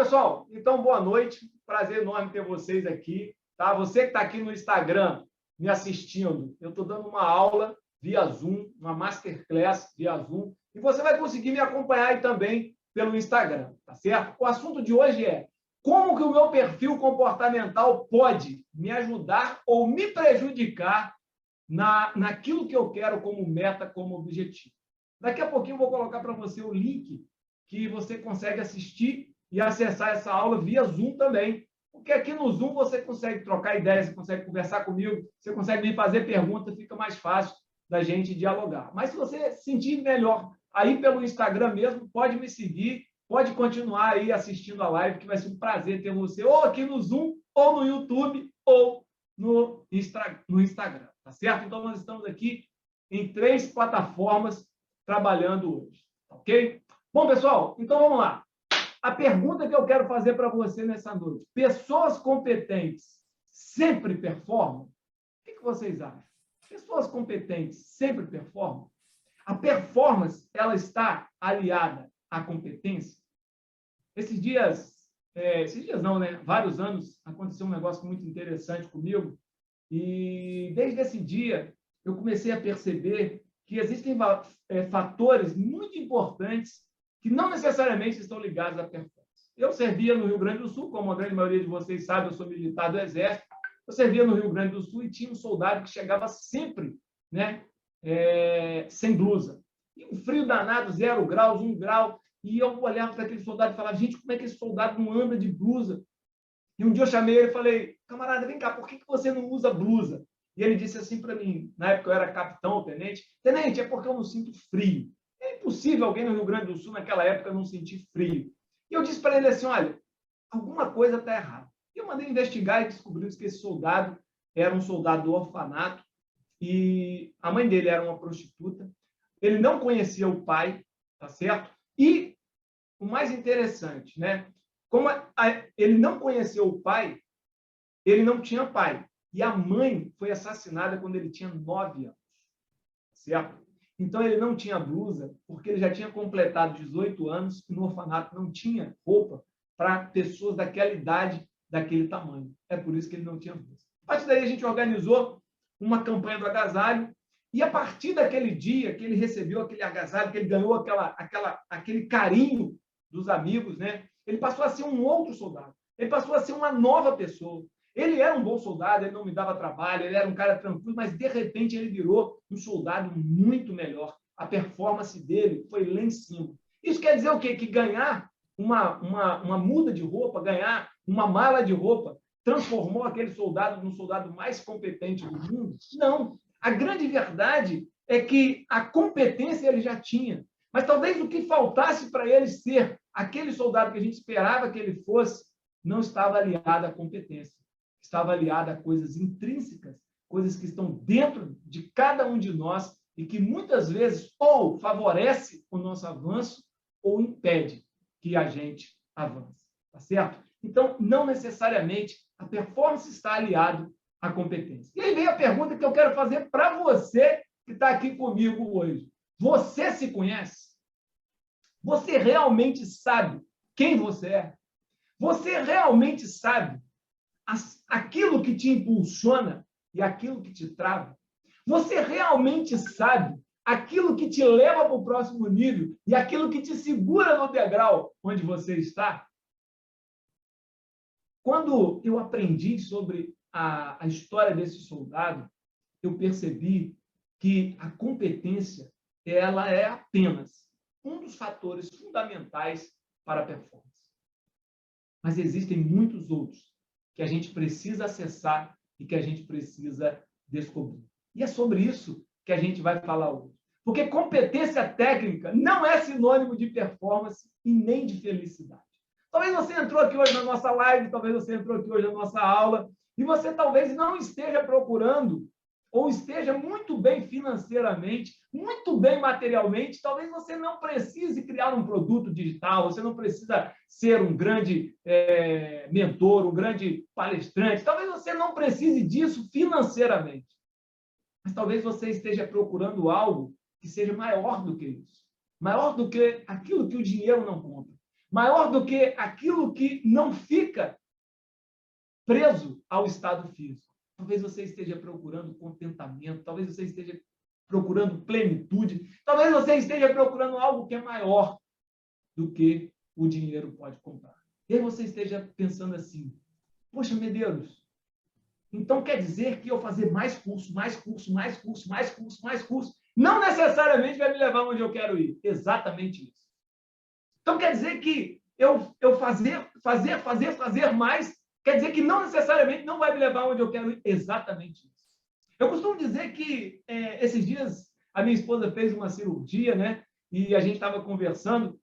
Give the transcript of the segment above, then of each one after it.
pessoal, então boa noite. Prazer enorme ter vocês aqui. Tá? Você que está aqui no Instagram me assistindo, eu estou dando uma aula via Zoom, uma masterclass via Zoom, e você vai conseguir me acompanhar aí também pelo Instagram, tá certo? O assunto de hoje é como que o meu perfil comportamental pode me ajudar ou me prejudicar naquilo que eu quero como meta, como objetivo. Daqui a pouquinho eu vou colocar para você o link que você consegue assistir e acessar essa aula via Zoom também. Porque aqui no Zoom você consegue trocar ideias, você consegue conversar comigo, você consegue me fazer perguntas, fica mais fácil da gente dialogar. Mas se você se sentir melhor aí pelo Instagram mesmo, pode me seguir, pode continuar aí assistindo a live, que vai ser um prazer ter você ou aqui no Zoom, ou no YouTube, ou no Instagram, tá certo? Então, nós estamos aqui em 3 plataformas trabalhando hoje, ok? Bom, pessoal, então vamos lá. A pergunta que eu quero fazer para você nessa noite: pessoas competentes sempre performam? O que vocês acham? Pessoas competentes sempre performam? A performance, ela está aliada à competência? Esses dias não, né? Vários anos, aconteceu um negócio muito interessante comigo, e desde esse dia eu comecei a perceber que existem fatores muito importantes que não necessariamente estão ligados à performance. Eu servia no Rio Grande do Sul, como a grande maioria de vocês sabe, eu sou militar do Exército, eu servia no Rio Grande do Sul e tinha um soldado que chegava sempre, né, sem blusa. E um frio danado, 0 graus, 1 grau, e eu olhava para aquele soldado e falava: gente, como é que esse soldado não anda de blusa? E um dia eu chamei ele e falei: camarada, vem cá, por que você não usa blusa? E ele disse assim para mim, na época eu era capitão, tenente, é porque eu não sinto frio. É impossível alguém no Rio Grande do Sul, naquela época, não sentir frio. E eu disse para ele assim: olha, alguma coisa está errada. E eu mandei investigar e descobrimos que esse soldado era um soldado do orfanato e a mãe dele era uma prostituta. Ele não conhecia o pai, tá certo? E o mais interessante, né? Como ele não conheceu o pai, ele não tinha pai. E a mãe foi assassinada quando ele tinha 9 anos, certo? Então, ele não tinha blusa, porque ele já tinha completado 18 anos e no orfanato não tinha roupa para pessoas daquela idade, daquele tamanho. É por isso que ele não tinha blusa. A partir daí, a gente organizou uma campanha do agasalho e, a partir daquele dia que ele recebeu aquele agasalho, que ele ganhou aquele carinho dos amigos, né? Ele passou a ser um outro soldado. Ele passou a ser uma nova pessoa. Ele era um bom soldado, ele não me dava trabalho, ele era um cara tranquilo, mas, de repente, ele virou um soldado muito melhor. A performance dele foi lá em cima. Isso quer dizer o quê? Que ganhar uma muda de roupa, ganhar uma mala de roupa, transformou aquele soldado num soldado mais competente do mundo? Não. A grande verdade é que a competência ele já tinha. Mas talvez o que faltasse para ele ser aquele soldado que a gente esperava que ele fosse, não estava aliado à competência. Estava aliada a coisas intrínsecas, coisas que estão dentro de cada um de nós e que muitas vezes ou favorece o nosso avanço ou impede que a gente avance, tá certo? Então, não necessariamente a performance está aliada à competência. E aí vem a pergunta que eu quero fazer para você que está aqui comigo hoje. Você se conhece? Você realmente sabe quem você é? Você realmente sabe aquilo que te impulsiona e aquilo que te trava? Você realmente sabe aquilo que te leva para o próximo nível e aquilo que te segura no degrau onde você está? Quando eu aprendi sobre a história desse soldado, eu percebi que a competência ela é apenas um dos fatores fundamentais para a performance. Mas existem muitos outros que a gente precisa acessar e que a gente precisa descobrir. E é sobre isso que a gente vai falar hoje. Porque competência técnica não é sinônimo de performance e nem de felicidade. Talvez você entrou aqui hoje na nossa live, talvez você entrou aqui hoje na nossa aula, e você talvez não esteja procurando, ou esteja muito bem financeiramente, muito bem materialmente, talvez você não precise criar um produto digital, você não precisa ser um grande mentor, um grande palestrante, talvez você não precise disso financeiramente, mas talvez você esteja procurando algo que seja maior do que isso, maior do que aquilo que o dinheiro não compra, maior do que aquilo que não fica preso ao estado físico. Talvez você esteja procurando contentamento, talvez você esteja procurando plenitude, talvez você esteja procurando algo que é maior do que o dinheiro pode comprar. E aí você esteja pensando assim, poxa, Medeiros, então quer dizer que eu fazer mais curso, mais curso, mais curso, mais curso, mais curso, não necessariamente vai me levar onde eu quero ir. Exatamente isso. Então quer dizer que eu fazer mais, quer dizer que não necessariamente não vai me levar onde eu quero ir. Exatamente isso. Eu costumo dizer que esses dias a minha esposa fez uma cirurgia, né? E a gente estava conversando,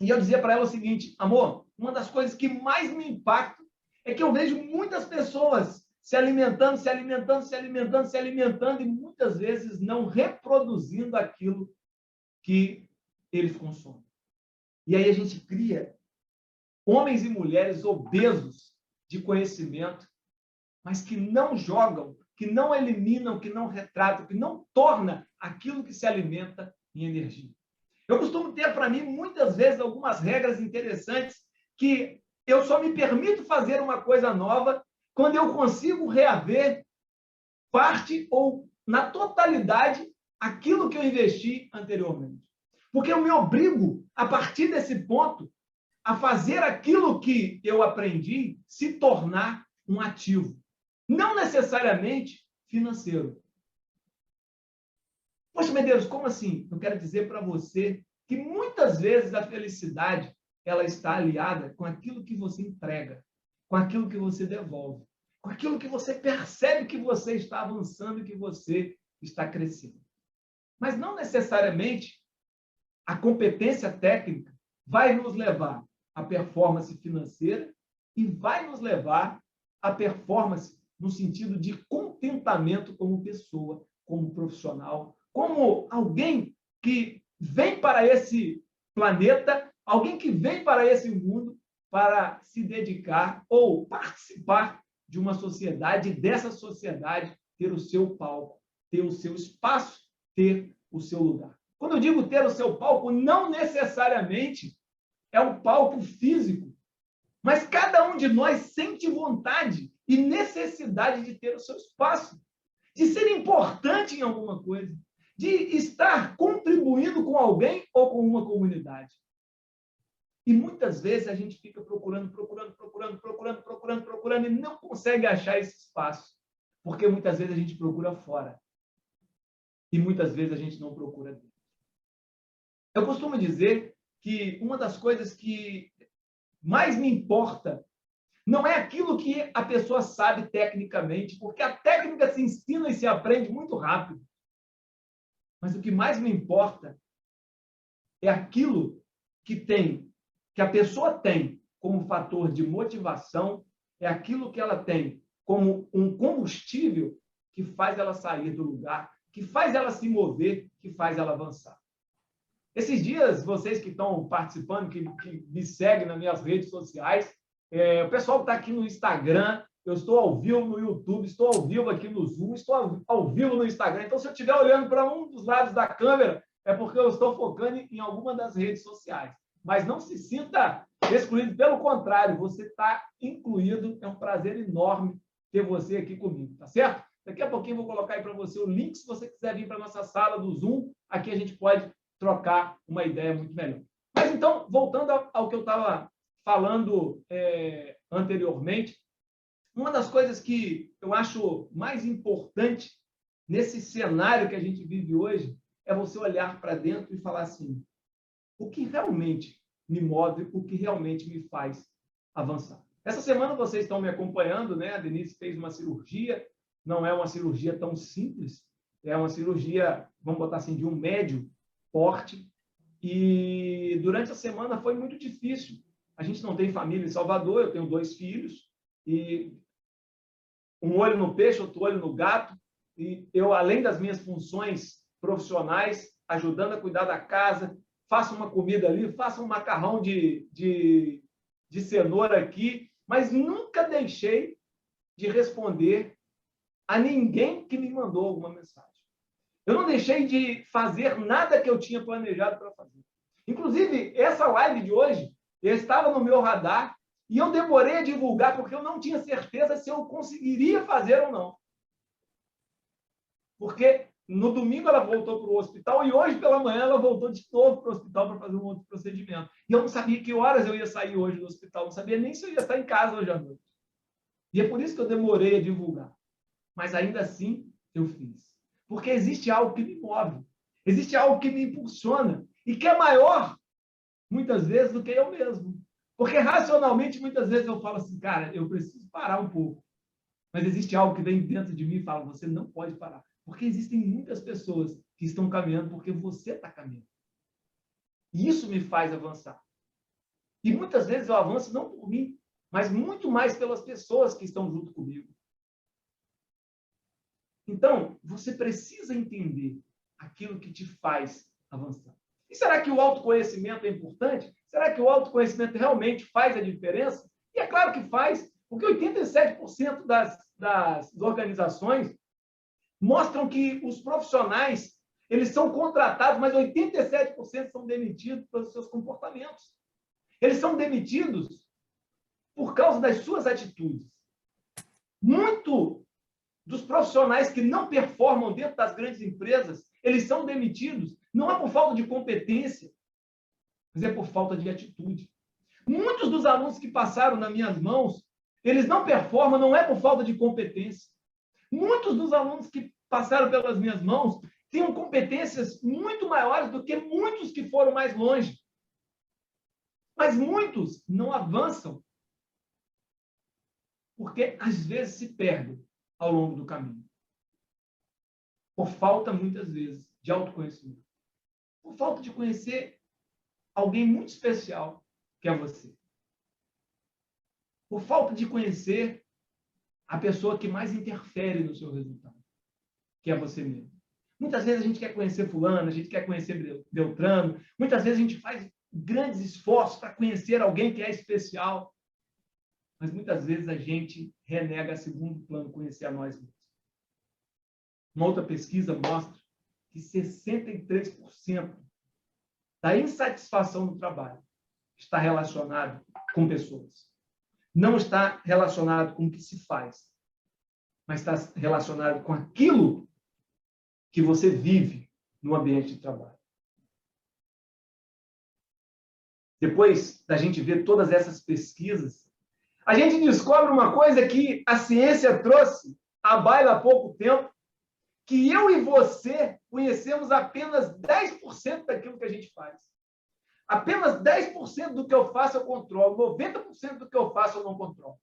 e eu dizia para ela o seguinte, amor, uma das coisas que mais me impacta é que eu vejo muitas pessoas se alimentando, se alimentando, se alimentando, se alimentando, e muitas vezes não reproduzindo aquilo que eles consomem. E aí a gente cria homens e mulheres obesos de conhecimento, mas que não jogam, que não eliminam, que não retratam, que não torna aquilo que se alimenta em energia. Eu costumo ter para mim, muitas vezes, algumas regras interessantes que eu só me permito fazer uma coisa nova quando eu consigo reaver parte ou, na totalidade, aquilo que eu investi anteriormente. Porque eu me obrigo, a partir desse ponto, a fazer aquilo que eu aprendi se tornar um ativo. Não necessariamente financeiro. Poxa, Medeiros, como assim? Eu quero dizer para você que muitas vezes a felicidade ela está aliada com aquilo que você entrega, com aquilo que você devolve, com aquilo que você percebe que você está avançando e que você está crescendo. Mas não necessariamente a competência técnica vai nos levar à performance financeira e vai nos levar à performance no sentido de contentamento como pessoa, como profissional, como alguém que vem para esse planeta, alguém que vem para esse mundo para se dedicar ou participar de uma sociedade, e dessa sociedade ter o seu palco, ter o seu espaço, ter o seu lugar. Quando eu digo ter o seu palco, não necessariamente é um palco físico, mas cada um de nós sente vontade e necessidade de ter o seu espaço, de ser importante em alguma coisa, de estar contribuindo com alguém ou com uma comunidade. E muitas vezes a gente fica procurando e não consegue achar esse espaço, porque muitas vezes a gente procura fora e muitas vezes a gente não procura dentro. Eu costumo dizer que uma das coisas que mais me importa não é aquilo que a pessoa sabe tecnicamente, porque a técnica se ensina e se aprende muito rápido. Mas o que mais me importa é aquilo que a pessoa tem como fator de motivação, é aquilo que ela tem como um combustível que faz ela sair do lugar, que faz ela se mover, que faz ela avançar. Esses dias, vocês que estão participando, que me seguem nas minhas redes sociais, o pessoal que está aqui no Instagram, eu estou ao vivo no YouTube, estou ao vivo aqui no Zoom, estou ao vivo no Instagram. Então, se eu estiver olhando para um dos lados da câmera, é porque eu estou focando em alguma das redes sociais. Mas não se sinta excluído, pelo contrário, você está incluído. É um prazer enorme ter você aqui comigo, tá certo? Daqui a pouquinho eu vou colocar aí para você o link, se você quiser vir para a nossa sala do Zoom, aqui a gente pode trocar uma ideia muito melhor. Mas então, voltando ao que eu estava falando anteriormente, uma das coisas que eu acho mais importante nesse cenário que a gente vive hoje é você olhar para dentro e falar assim, o que realmente me move, o que realmente me faz avançar. Essa semana vocês estão me acompanhando, né? A Denise fez uma cirurgia, não é uma cirurgia tão simples, é uma cirurgia, vamos botar assim, de um médio porte, e durante a semana foi muito difícil. A gente não tem família em Salvador, eu tenho 2 filhos, e um olho no peixe, outro olho no gato, e eu, além das minhas funções profissionais, ajudando a cuidar da casa, faço uma comida ali, faço um macarrão de cenoura aqui, mas nunca deixei de responder a ninguém que me mandou alguma mensagem. Eu não deixei de fazer nada que eu tinha planejado para fazer. Inclusive, essa live de hoje Ele estava no meu radar e eu demorei a divulgar porque eu não tinha certeza se eu conseguiria fazer ou não. Porque no domingo ela voltou para o hospital e hoje pela manhã ela voltou de novo para o hospital para fazer um outro procedimento. E eu não sabia que horas eu ia sair hoje do hospital, não sabia nem se eu ia estar em casa hoje à noite. E é por isso que eu demorei a divulgar. Mas ainda assim eu fiz. Porque existe algo que me move, existe algo que me impulsiona e que é maior, muitas vezes, do que eu mesmo. Porque racionalmente, muitas vezes eu falo assim, cara, eu preciso parar um pouco. Mas existe algo que vem dentro de mim e fala, você não pode parar. Porque existem muitas pessoas que estão caminhando porque você está caminhando. E isso me faz avançar. E muitas vezes eu avanço não por mim, mas muito mais pelas pessoas que estão junto comigo. Então, você precisa entender aquilo que te faz avançar. E será que o autoconhecimento é importante? Será que o autoconhecimento realmente faz a diferença? E é claro que faz, porque 87% das organizações mostram que os profissionais eles são contratados, mas 87% são demitidos pelos seus comportamentos. Eles são demitidos por causa das suas atitudes. Muito dos profissionais que não performam dentro das grandes empresas, eles são demitidos, não é por falta de competência, mas é por falta de atitude. Muitos dos alunos que passaram nas minhas mãos, eles não performam, não é por falta de competência. Muitos dos alunos que passaram pelas minhas mãos tinham competências muito maiores do que muitos que foram mais longe. Mas muitos não avançam, porque às vezes se perdem ao longo do caminho. Por falta, muitas vezes, de autoconhecimento. Por falta de conhecer alguém muito especial, que é você. Por falta de conhecer a pessoa que mais interfere no seu resultado, que é você mesmo. Muitas vezes a gente quer conhecer fulano, a gente quer conhecer Beltrano, muitas vezes a gente faz grandes esforços para conhecer alguém que é especial, mas muitas vezes a gente renega a segundo plano conhecer a nós mesmos. Uma outra pesquisa mostra que 63% da insatisfação no trabalho está relacionado com pessoas. Não está relacionado com o que se faz, mas está relacionado com aquilo que você vive no ambiente de trabalho. Depois da gente ver todas essas pesquisas, a gente descobre uma coisa que a ciência trouxe à baila há pouco tempo, que eu e você conhecemos apenas 10% daquilo que a gente faz. Apenas 10% do que eu faço eu controlo, 90% do que eu faço eu não controlo.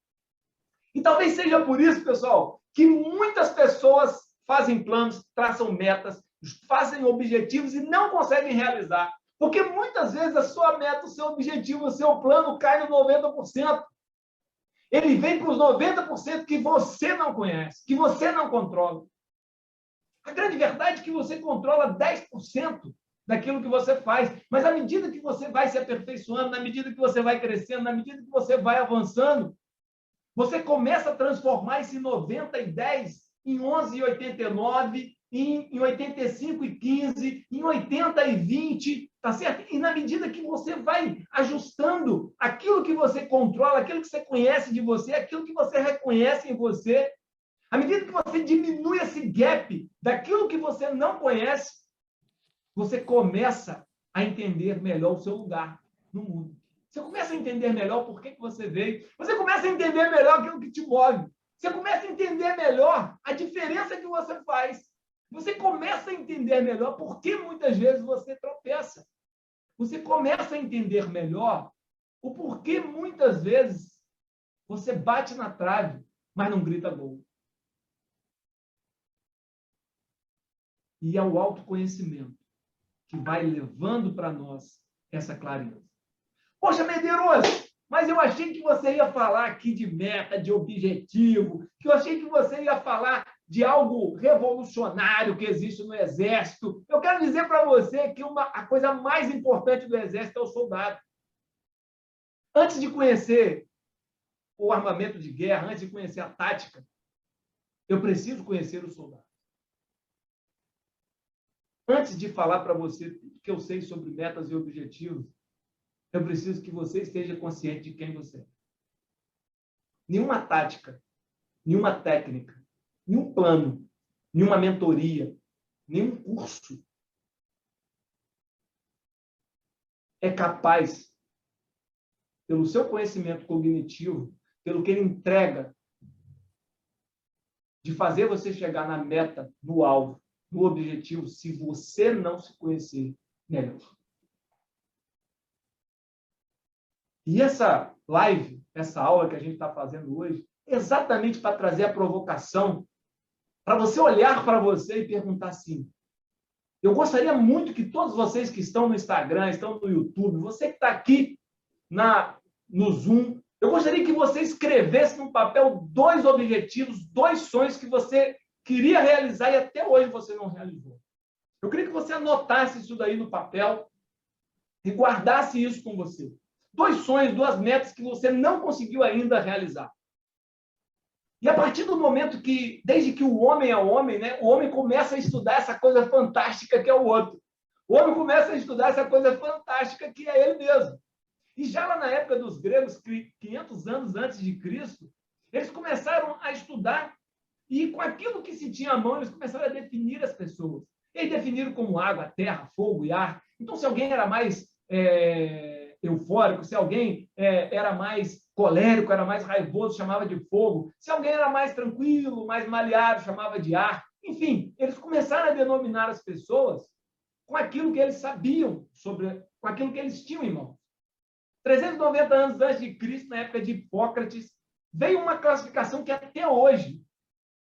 E talvez seja por isso, pessoal, que muitas pessoas fazem planos, traçam metas, fazem objetivos e não conseguem realizar. Porque muitas vezes a sua meta, o seu objetivo, o seu plano cai no 90%. Ele vem com os 90% que você não conhece, que você não controla. A grande verdade é que você controla 10% daquilo que você faz, mas à medida que você vai se aperfeiçoando, na medida que você vai crescendo, na medida que você vai avançando, você começa a transformar esse 90 e 10 em 11 e 89, em 85 e 15, em 80 e 20, tá certo? E na medida que você vai ajustando aquilo que você controla, aquilo que você conhece de você, aquilo que você reconhece em você, à medida que você diminui esse gap daquilo que você não conhece, você começa a entender melhor o seu lugar no mundo. Você começa a entender melhor por que você veio. Você começa a entender melhor aquilo que te move. Você começa a entender melhor a diferença que você faz. Você começa a entender melhor por que muitas vezes você tropeça. Você começa a entender melhor o porquê muitas vezes você bate na trave, mas não grita gol. E é o autoconhecimento que vai levando para nós essa clareza. Poxa, Medeiros, mas eu achei que você ia falar aqui de meta, de objetivo, que eu achei que você ia falar de algo revolucionário que existe no Exército. Eu quero dizer para você que a coisa mais importante do Exército é o soldado. Antes de conhecer o armamento de guerra, antes de conhecer a tática, eu preciso conhecer o soldado. Antes de falar para você tudo que eu sei sobre metas e objetivos, eu preciso que você esteja consciente de quem você é. Nenhuma tática, nenhuma técnica, nenhum plano, nenhuma mentoria, nenhum curso é capaz, pelo seu conhecimento cognitivo, pelo que ele entrega, de fazer você chegar na meta, no alvo, no objetivo, se você não se conhecer melhor. E essa live, essa aula que a gente está fazendo hoje, é exatamente para trazer a provocação, para você olhar para você e perguntar assim, eu gostaria muito que todos vocês que estão no Instagram, estão no YouTube, você que está aqui no Zoom, eu gostaria que você escrevesse no papel 2 objetivos, 2 sonhos que você queria realizar e até hoje você não realizou. Eu queria que você anotasse isso daí no papel e guardasse isso com você. 2 sonhos, 2 metas que você não conseguiu ainda realizar. E a partir do momento que, desde que o homem é homem, né, o homem começa a estudar essa coisa fantástica que é o outro. O homem começa a estudar essa coisa fantástica que é ele mesmo. E já lá na época dos gregos, 500 anos antes de Cristo, eles começaram a estudar e com aquilo que se tinha à mão, eles começaram a definir as pessoas. Eles definiram como água, terra, fogo e ar. Então, se alguém era mais eufórico, se alguém era mais colérico, era mais raivoso, chamava de fogo. Se alguém era mais tranquilo, mais maleável, chamava de ar. Enfim, eles começaram a denominar as pessoas com aquilo que eles sabiam, com aquilo que eles tinham em mão. 390 anos antes de Cristo, na época de Hipócrates, veio uma classificação que até hoje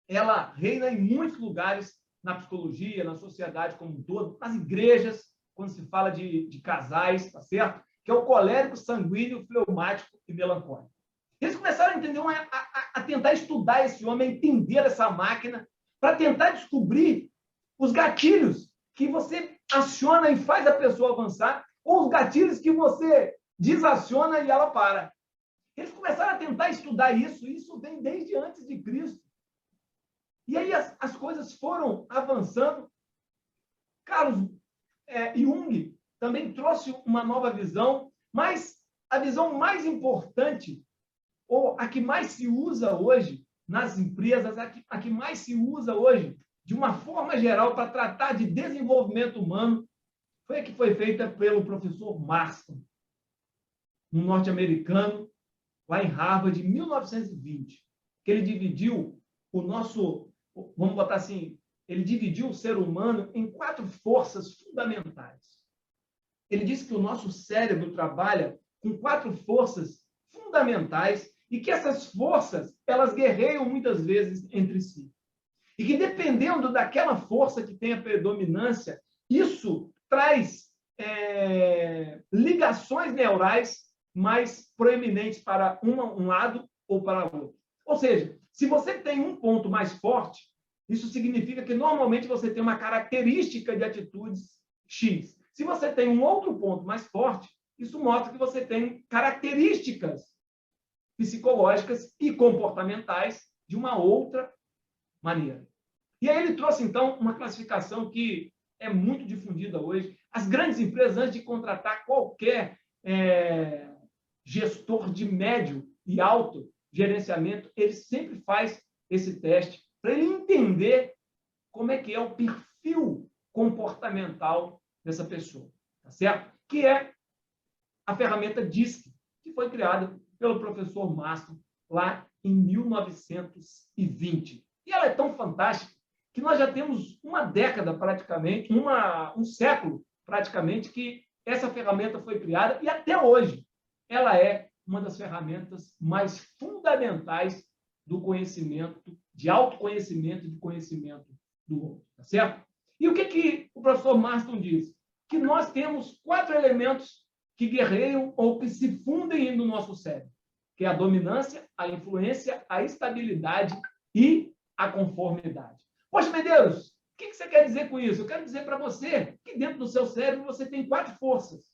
ela reina em muitos lugares, na psicologia, na sociedade como um todo, nas igrejas, quando se fala de casais, tá certo? Que é o colérico, sanguíneo, fleumático e melancólico. Eles começaram a entender, a tentar estudar esse homem, a entender essa máquina, para tentar descobrir os gatilhos que você aciona e faz a pessoa avançar, ou os gatilhos que você desaciona e ela para. Eles começaram a tentar estudar isso, e isso vem desde antes de Cristo. E aí as coisas foram avançando. Carlos Jung também trouxe uma nova visão, mas a visão mais importante, ou a que mais se usa hoje nas empresas, a que mais se usa hoje, de uma forma geral, para tratar de desenvolvimento humano, foi a que foi feita pelo professor Marston, um norte-americano, lá em Harvard, em 1920, que ele dividiu vamos botar assim, ele dividiu o ser humano em 4 forças fundamentais. Ele disse que o nosso cérebro trabalha com 4 forças fundamentais e que essas forças, elas guerreiam muitas vezes entre si. E que dependendo daquela força que tem a predominância, isso traz ligações neurais mais proeminentes para um lado ou para o outro. Ou seja, se você tem um ponto mais forte, isso significa que normalmente você tem uma característica de atitudes X. Se você tem um outro ponto mais forte, isso mostra que você tem características psicológicas e comportamentais de uma outra maneira. E aí ele trouxe, então, uma classificação que é muito difundida hoje. As grandes empresas, antes de contratar qualquer gestor de médio e alto gerenciamento, ele sempre faz esse teste para ele entender como é que é o perfil comportamental dessa pessoa, tá certo? Que é a ferramenta DISC, que foi criada pelo professor Marston lá em 1920. E ela é tão fantástica que nós já temos uma década praticamente, um século praticamente, que essa ferramenta foi criada e até hoje ela é uma das ferramentas mais fundamentais do conhecimento, de autoconhecimento e de conhecimento do outro, tá certo? E o que o professor Marston diz? Que nós temos 4 elementos que guerreiam ou que se fundem no nosso cérebro, que é a dominância, a influência, a estabilidade e a conformidade. Poxa, Medeiros, o que você quer dizer com isso? Eu quero dizer para você que dentro do seu cérebro você tem 4 forças,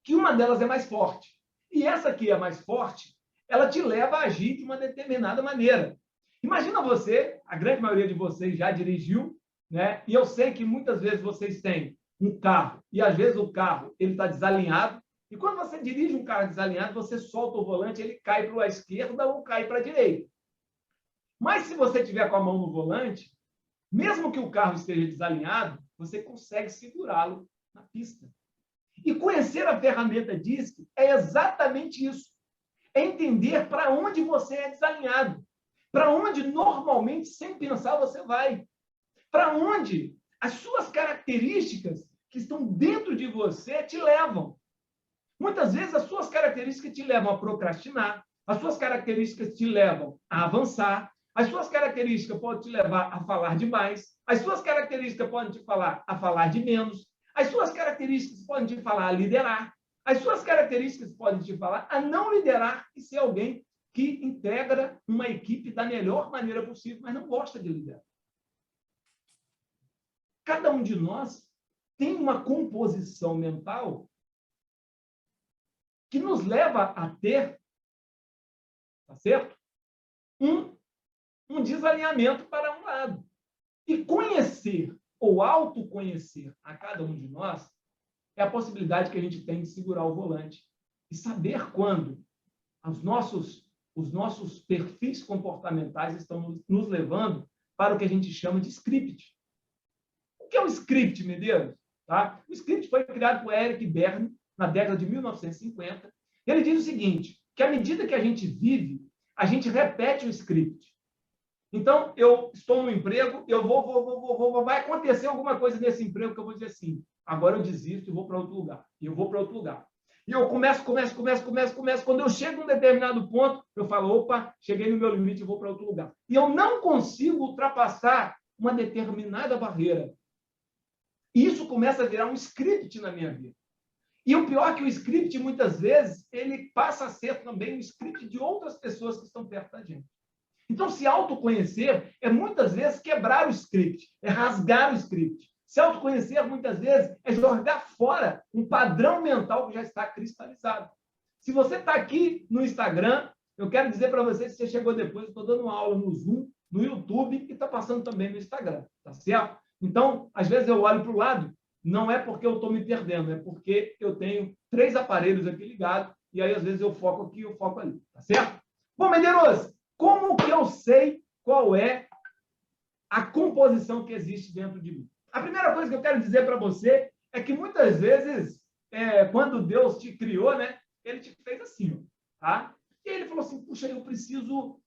que uma delas é mais forte. E essa aqui é mais forte, ela te leva a agir de uma determinada maneira. Imagina você, a grande maioria de vocês já dirigiu, né? E eu sei que muitas vezes vocês têm um carro, e às vezes o carro está desalinhado, E quando você dirige um carro desalinhado, você solta o volante, ele cai para a esquerda ou cai para a direita. Mas se você tiver com a mão no volante, mesmo que o carro esteja desalinhado, você consegue segurá-lo na pista. E conhecer a ferramenta DISC é exatamente isso. É entender para onde você é desalinhado. Para onde, normalmente, sem pensar, você vai. Para onde as suas características que estão dentro de você te levam. Muitas vezes, as suas características te levam a procrastinar, as suas características te levam a avançar, as suas características podem te levar a falar demais, as suas características podem te falar a falar de menos, as suas características podem te falar a liderar, as suas características podem te falar a não liderar e ser alguém que integra uma equipe da melhor maneira possível, mas não gosta de liderar. Cada um de nós tem uma composição mental que nos leva a ter, tá certo? Um desalinhamento para um lado. E conhecer ou autoconhecer a cada um de nós é a possibilidade que a gente tem de segurar o volante e saber quando os nossos perfis comportamentais estão nos levando para o que a gente chama de script. O que é um script, Medeiros? Tá? O script foi criado por Eric Berne na década de 1950. Ele diz o seguinte, que à medida que a gente vive, a gente repete o script. Então, eu estou no emprego, vai acontecer alguma coisa nesse emprego que eu vou dizer assim, agora eu desisto e vou para outro lugar. E eu vou para outro lugar. E eu começo. Quando eu chego a um determinado ponto, eu falo, opa, cheguei no meu limite e vou para outro lugar. E eu não consigo ultrapassar uma determinada barreira. E isso começa a virar um script na minha vida. E o pior é que o script, muitas vezes, ele passa a ser também um script de outras pessoas que estão perto da gente. Então, se autoconhecer é, muitas vezes, quebrar o script, é rasgar o script. Se autoconhecer, muitas vezes, é jogar fora um padrão mental que já está cristalizado. Se você está aqui no Instagram, eu quero dizer para você, se você chegou depois, eu estou dando uma aula no Zoom, no YouTube e está passando também no Instagram, tá certo? Então, às vezes eu olho para o lado, não é porque eu estou me perdendo, é porque eu tenho 3 aparelhos aqui ligados e aí, às vezes, eu foco aqui e eu foco ali, tá certo? Bom, Medeiros, como que eu sei qual é a composição que existe dentro de mim? A primeira coisa que eu quero dizer para você é que, muitas vezes, quando Deus te criou, né, ele te fez assim, tá? E ele falou assim, puxa, eu preciso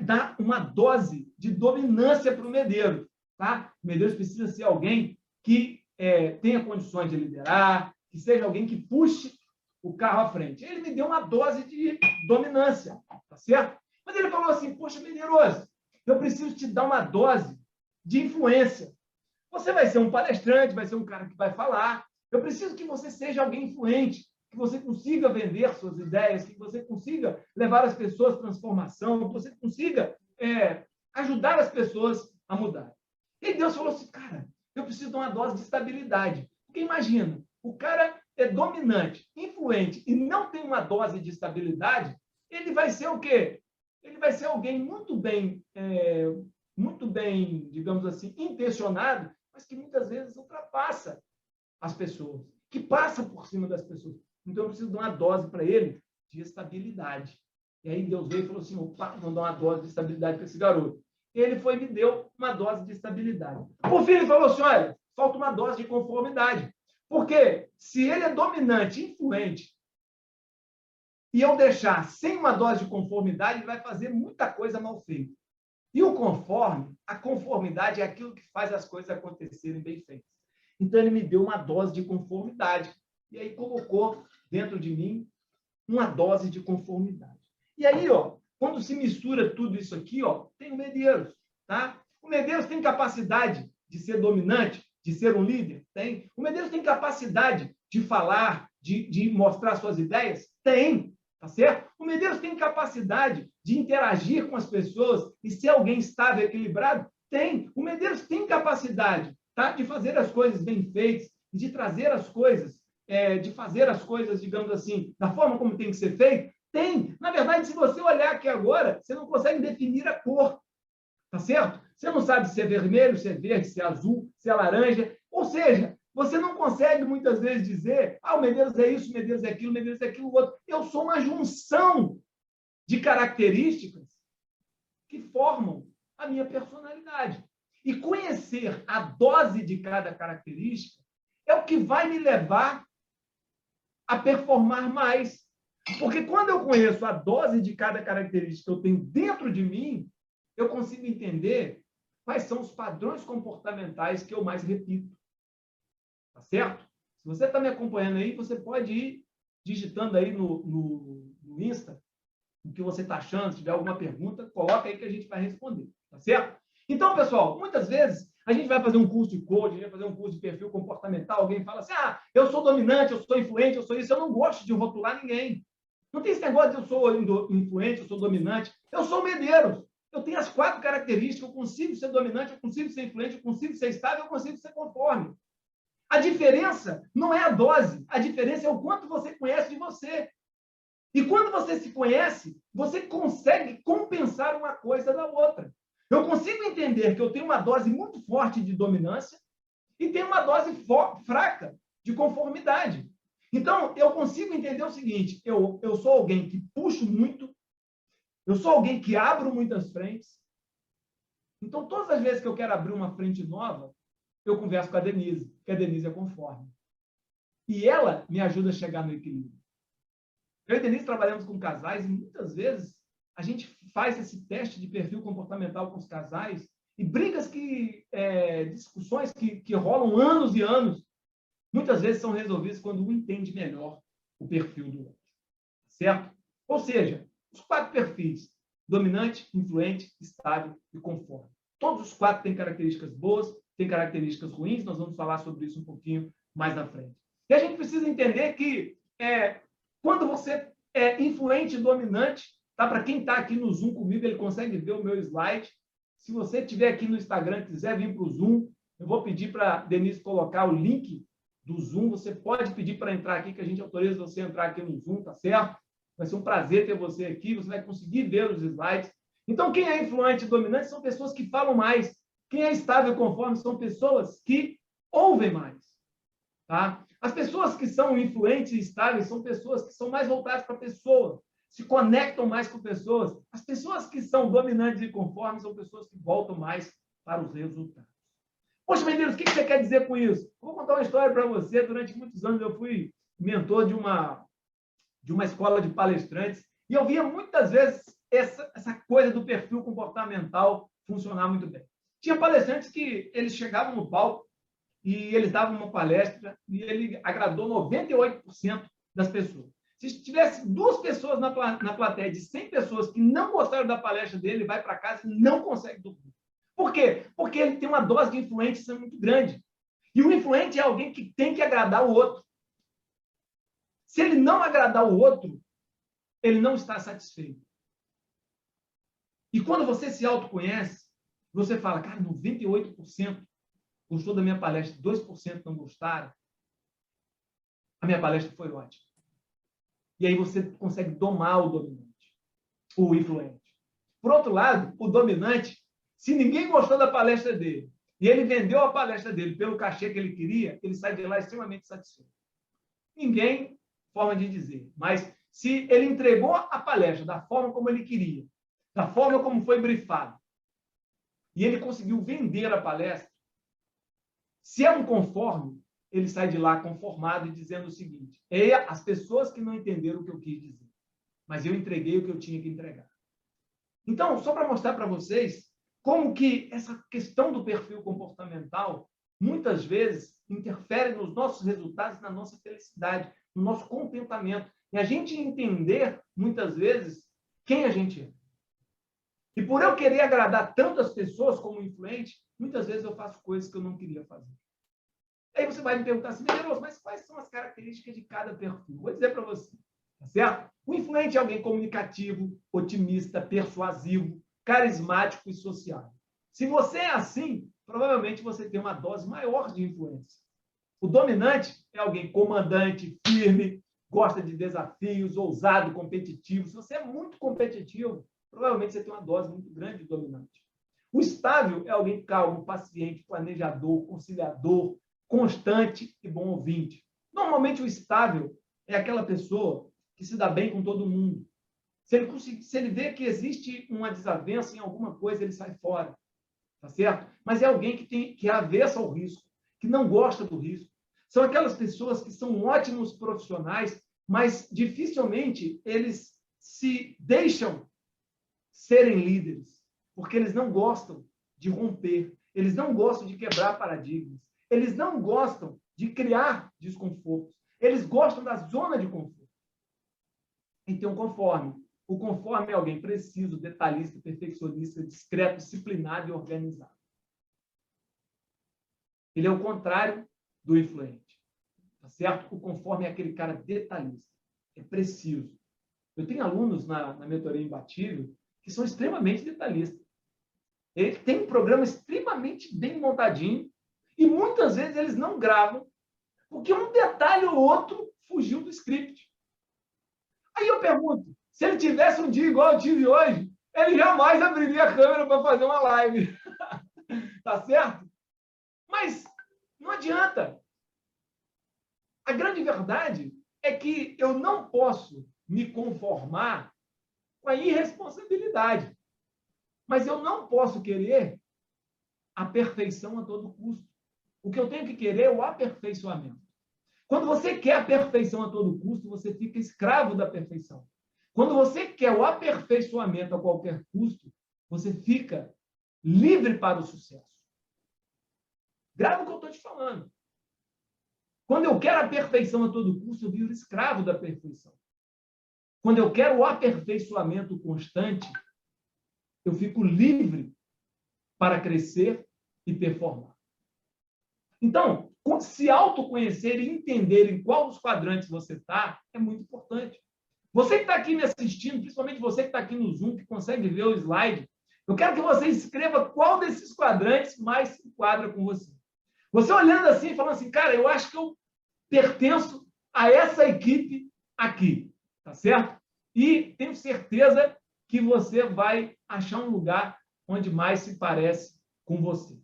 dar uma dose de dominância para o Medeiros, tá? O Medeiros precisa ser alguém que tenha condições de liderar, que seja alguém que puxe o carro à frente. Ele me deu uma dose de dominância, tá certo? Mas ele falou assim, poxa, Medeiros, eu preciso te dar uma dose de influência. Você vai ser um palestrante, vai ser um cara que vai falar. Eu preciso que você seja alguém influente, que você consiga vender suas ideias, que você consiga levar as pessoas à transformação, que você consiga ajudar as pessoas a mudar. E Deus falou assim, cara, eu preciso de uma dose de estabilidade. Porque imagina, o cara é dominante, influente e não tem uma dose de estabilidade, ele vai ser o quê? Ele vai ser alguém muito bem, digamos assim, intencionado, mas que muitas vezes ultrapassa as pessoas, que passa por cima das pessoas. Então, eu preciso de uma dose para ele de estabilidade. E aí Deus veio e falou assim, opa, vamos dar uma dose de estabilidade para esse garoto. Ele foi e me deu uma dose de estabilidade. Por fim, ele falou assim, olha, falta uma dose de conformidade. Porque se ele é dominante, influente, e eu deixar sem uma dose de conformidade, ele vai fazer muita coisa mal feita. E a conformidade é aquilo que faz as coisas acontecerem bem feitas. Então, ele me deu uma dose de conformidade. E aí, colocou dentro de mim uma dose de conformidade. E aí, quando se mistura tudo isso aqui, tem o Medeiros. Tá? O Medeiros tem capacidade de ser dominante, de ser um líder? Tem. O Medeiros tem capacidade de falar, de mostrar suas ideias? Tem. Tá certo? O Medeiros tem capacidade de interagir com as pessoas e ser alguém estável e equilibrado? Tem. O Medeiros tem capacidade, tá, de fazer as coisas bem feitas, de trazer as coisas, de fazer as coisas, digamos assim, da forma como tem que ser feito? Tem. Na verdade, se você olhar aqui agora, você não consegue definir a cor. Tá certo? Você não sabe se é vermelho, se é verde, se é azul, se é laranja. Ou seja, Você não consegue, muitas vezes, dizer o Medeiros é isso, o Medeiros é aquilo, o Medeiros é aquilo, o outro. Eu sou uma junção de características que formam a minha personalidade. E conhecer a dose de cada característica é o que vai me levar a performar mais. Porque quando eu conheço a dose de cada característica que eu tenho dentro de mim, eu consigo entender quais são os padrões comportamentais que eu mais repito. Tá certo? Se você está me acompanhando aí, você pode ir digitando aí no Insta o que você está achando. Se tiver alguma pergunta, coloca aí que a gente vai responder. Tá certo? Então, pessoal, muitas vezes a gente vai fazer um curso de coaching, a gente vai fazer um curso de perfil comportamental, alguém fala assim, eu sou dominante, eu sou influente, eu sou isso. Eu não gosto de rotular ninguém. Não tem esse negócio de eu sou influente, eu sou dominante. Eu sou Medeiros. Eu tenho as 4 características, eu consigo ser dominante, eu consigo ser influente, eu consigo ser estável, eu consigo ser conforme. A diferença não é a dose, a diferença é o quanto você conhece de você. E quando você se conhece, você consegue compensar uma coisa da outra. Eu consigo entender que eu tenho uma dose muito forte de dominância e tenho uma dose fraca de conformidade. Então, eu consigo entender o seguinte, eu sou alguém que puxo muito, eu sou alguém que abro muitas frentes. Então, todas as vezes que eu quero abrir uma frente nova, eu converso com a Denise, porque a Denise é conforme. E ela me ajuda a chegar no equilíbrio. Eu e a Denise trabalhamos com casais e muitas vezes a gente faz esse teste de perfil comportamental com os casais e brigas discussões que rolam anos e anos, muitas vezes são resolvidas quando um entende melhor o perfil do outro. Certo? Ou seja, os 4 perfis, dominante, influente, estável e conforme. Todos os 4 têm características boas, têm características ruins, nós vamos falar sobre isso um pouquinho mais na frente. E a gente precisa entender que quando você é influente e dominante, tá? Para quem está aqui no Zoom comigo, ele consegue ver o meu slide. Se você estiver aqui no Instagram e quiser vir para o Zoom, eu vou pedir para a Denise colocar o link do Zoom. Você pode pedir para entrar aqui, que a gente autoriza você a entrar aqui no Zoom, tá certo? Vai ser um prazer ter você aqui, você vai conseguir ver os slides. Então, quem é influente e dominante são pessoas que falam mais. Quem é estável e conforme são pessoas que ouvem mais. Tá? As pessoas que são influentes e estáveis são pessoas que são mais voltadas para a pessoa, se conectam mais com pessoas. As pessoas que são dominantes e conformes são pessoas que voltam mais para os resultados. Poxa, Medeiros, o que você quer dizer com isso? Vou contar uma história para você. Durante muitos anos eu fui mentor de uma escola de palestrantes e eu via muitas vezes essa coisa do perfil comportamental funcionar muito bem. Tinha palestrantes que eles chegavam no palco e eles davam uma palestra e ele agradou 98% das pessoas. Se tivesse 2 pessoas na plateia de 100 pessoas que não gostaram da palestra dele, ele vai para casa e não consegue dormir. Por quê? Porque ele tem uma dose de influência muito grande. E o influente é alguém que tem que agradar o outro. Se ele não agradar o outro, ele não está satisfeito. E quando você se autoconhece, você fala, cara, 98% gostou da minha palestra, 2% não gostaram, a minha palestra foi ótima. E aí você consegue domar o dominante, o influente. Por outro lado, o dominante, se ninguém gostou da palestra dele e ele vendeu a palestra dele pelo cachê que ele queria, ele sai de lá extremamente satisfeito. Ninguém, forma de dizer, mas se ele entregou a palestra da forma como ele queria, da forma como foi brifado, e ele conseguiu vender a palestra, se é um conforme, ele sai de lá conformado e dizendo o seguinte, as pessoas que não entenderam o que eu quis dizer, mas eu entreguei o que eu tinha que entregar. Então, só para mostrar para vocês como que essa questão do perfil comportamental, muitas vezes, interfere nos nossos resultados, na nossa felicidade, no nosso contentamento. E a gente entender, muitas vezes, quem a gente é. E por eu querer agradar tanto as pessoas como influente, muitas vezes eu faço coisas que eu não queria fazer. Aí você vai me perguntar assim, Medeiros, mas quais são as características de cada perfil? Vou dizer para você, tá certo? O influente é alguém comunicativo, otimista, persuasivo, carismático e social. Se você é assim, provavelmente você tem uma dose maior de influência. O dominante é alguém comandante, firme, gosta de desafios, ousado, competitivo. Se você é muito competitivo, provavelmente você tem uma dose muito grande de dominante. O estável é alguém calmo, paciente, planejador, conciliador, constante e bom ouvinte. Normalmente, o estável é aquela pessoa que se dá bem com todo mundo. Se ele vê que existe uma desavença em alguma coisa, ele sai fora, tá certo? Mas é alguém que é avesso ao risco, que não gosta do risco. São aquelas pessoas que são ótimos profissionais, mas dificilmente eles se deixam serem líderes, porque eles não gostam de romper, eles não gostam de quebrar paradigmas, eles não gostam de criar desconfortos, eles gostam da zona de conforto. Então, conforme. O conforme é alguém preciso, detalhista, perfeccionista, discreto, disciplinado e organizado. Ele é o contrário do influente. Tá certo? O conforme é aquele cara detalhista. É preciso. Eu tenho alunos na mentoria Imbatível que são extremamente detalhistas. Ele tem um programa extremamente bem montadinho e muitas vezes eles não gravam porque um detalhe ou outro fugiu do script. Aí eu pergunto, se ele tivesse um dia igual eu tive hoje, ele jamais abriria a câmera para fazer uma live. Tá certo? Mas não adianta. A grande verdade é que eu não posso me conformar com a irresponsabilidade. Mas eu não posso querer a perfeição a todo custo. O que eu tenho que querer é o aperfeiçoamento. Quando você quer a perfeição a todo custo, você fica escravo da perfeição. Quando você quer o aperfeiçoamento a qualquer custo, você fica livre para o sucesso. Grava o que eu estou te falando. Quando eu quero a perfeição a todo custo, eu viro escravo da perfeição. Quando eu quero o aperfeiçoamento constante, eu fico livre para crescer e performar. Então, se autoconhecer e entender em qual dos quadrantes você está, é muito importante. Você que está aqui me assistindo, principalmente você que está aqui no Zoom, que consegue ver o slide, eu quero que você escreva qual desses quadrantes mais se enquadra com você. Você olhando assim e falando assim, cara, eu acho que eu pertenço a essa equipe aqui, tá certo? E tenho certeza que você vai achar um lugar onde mais se parece com você.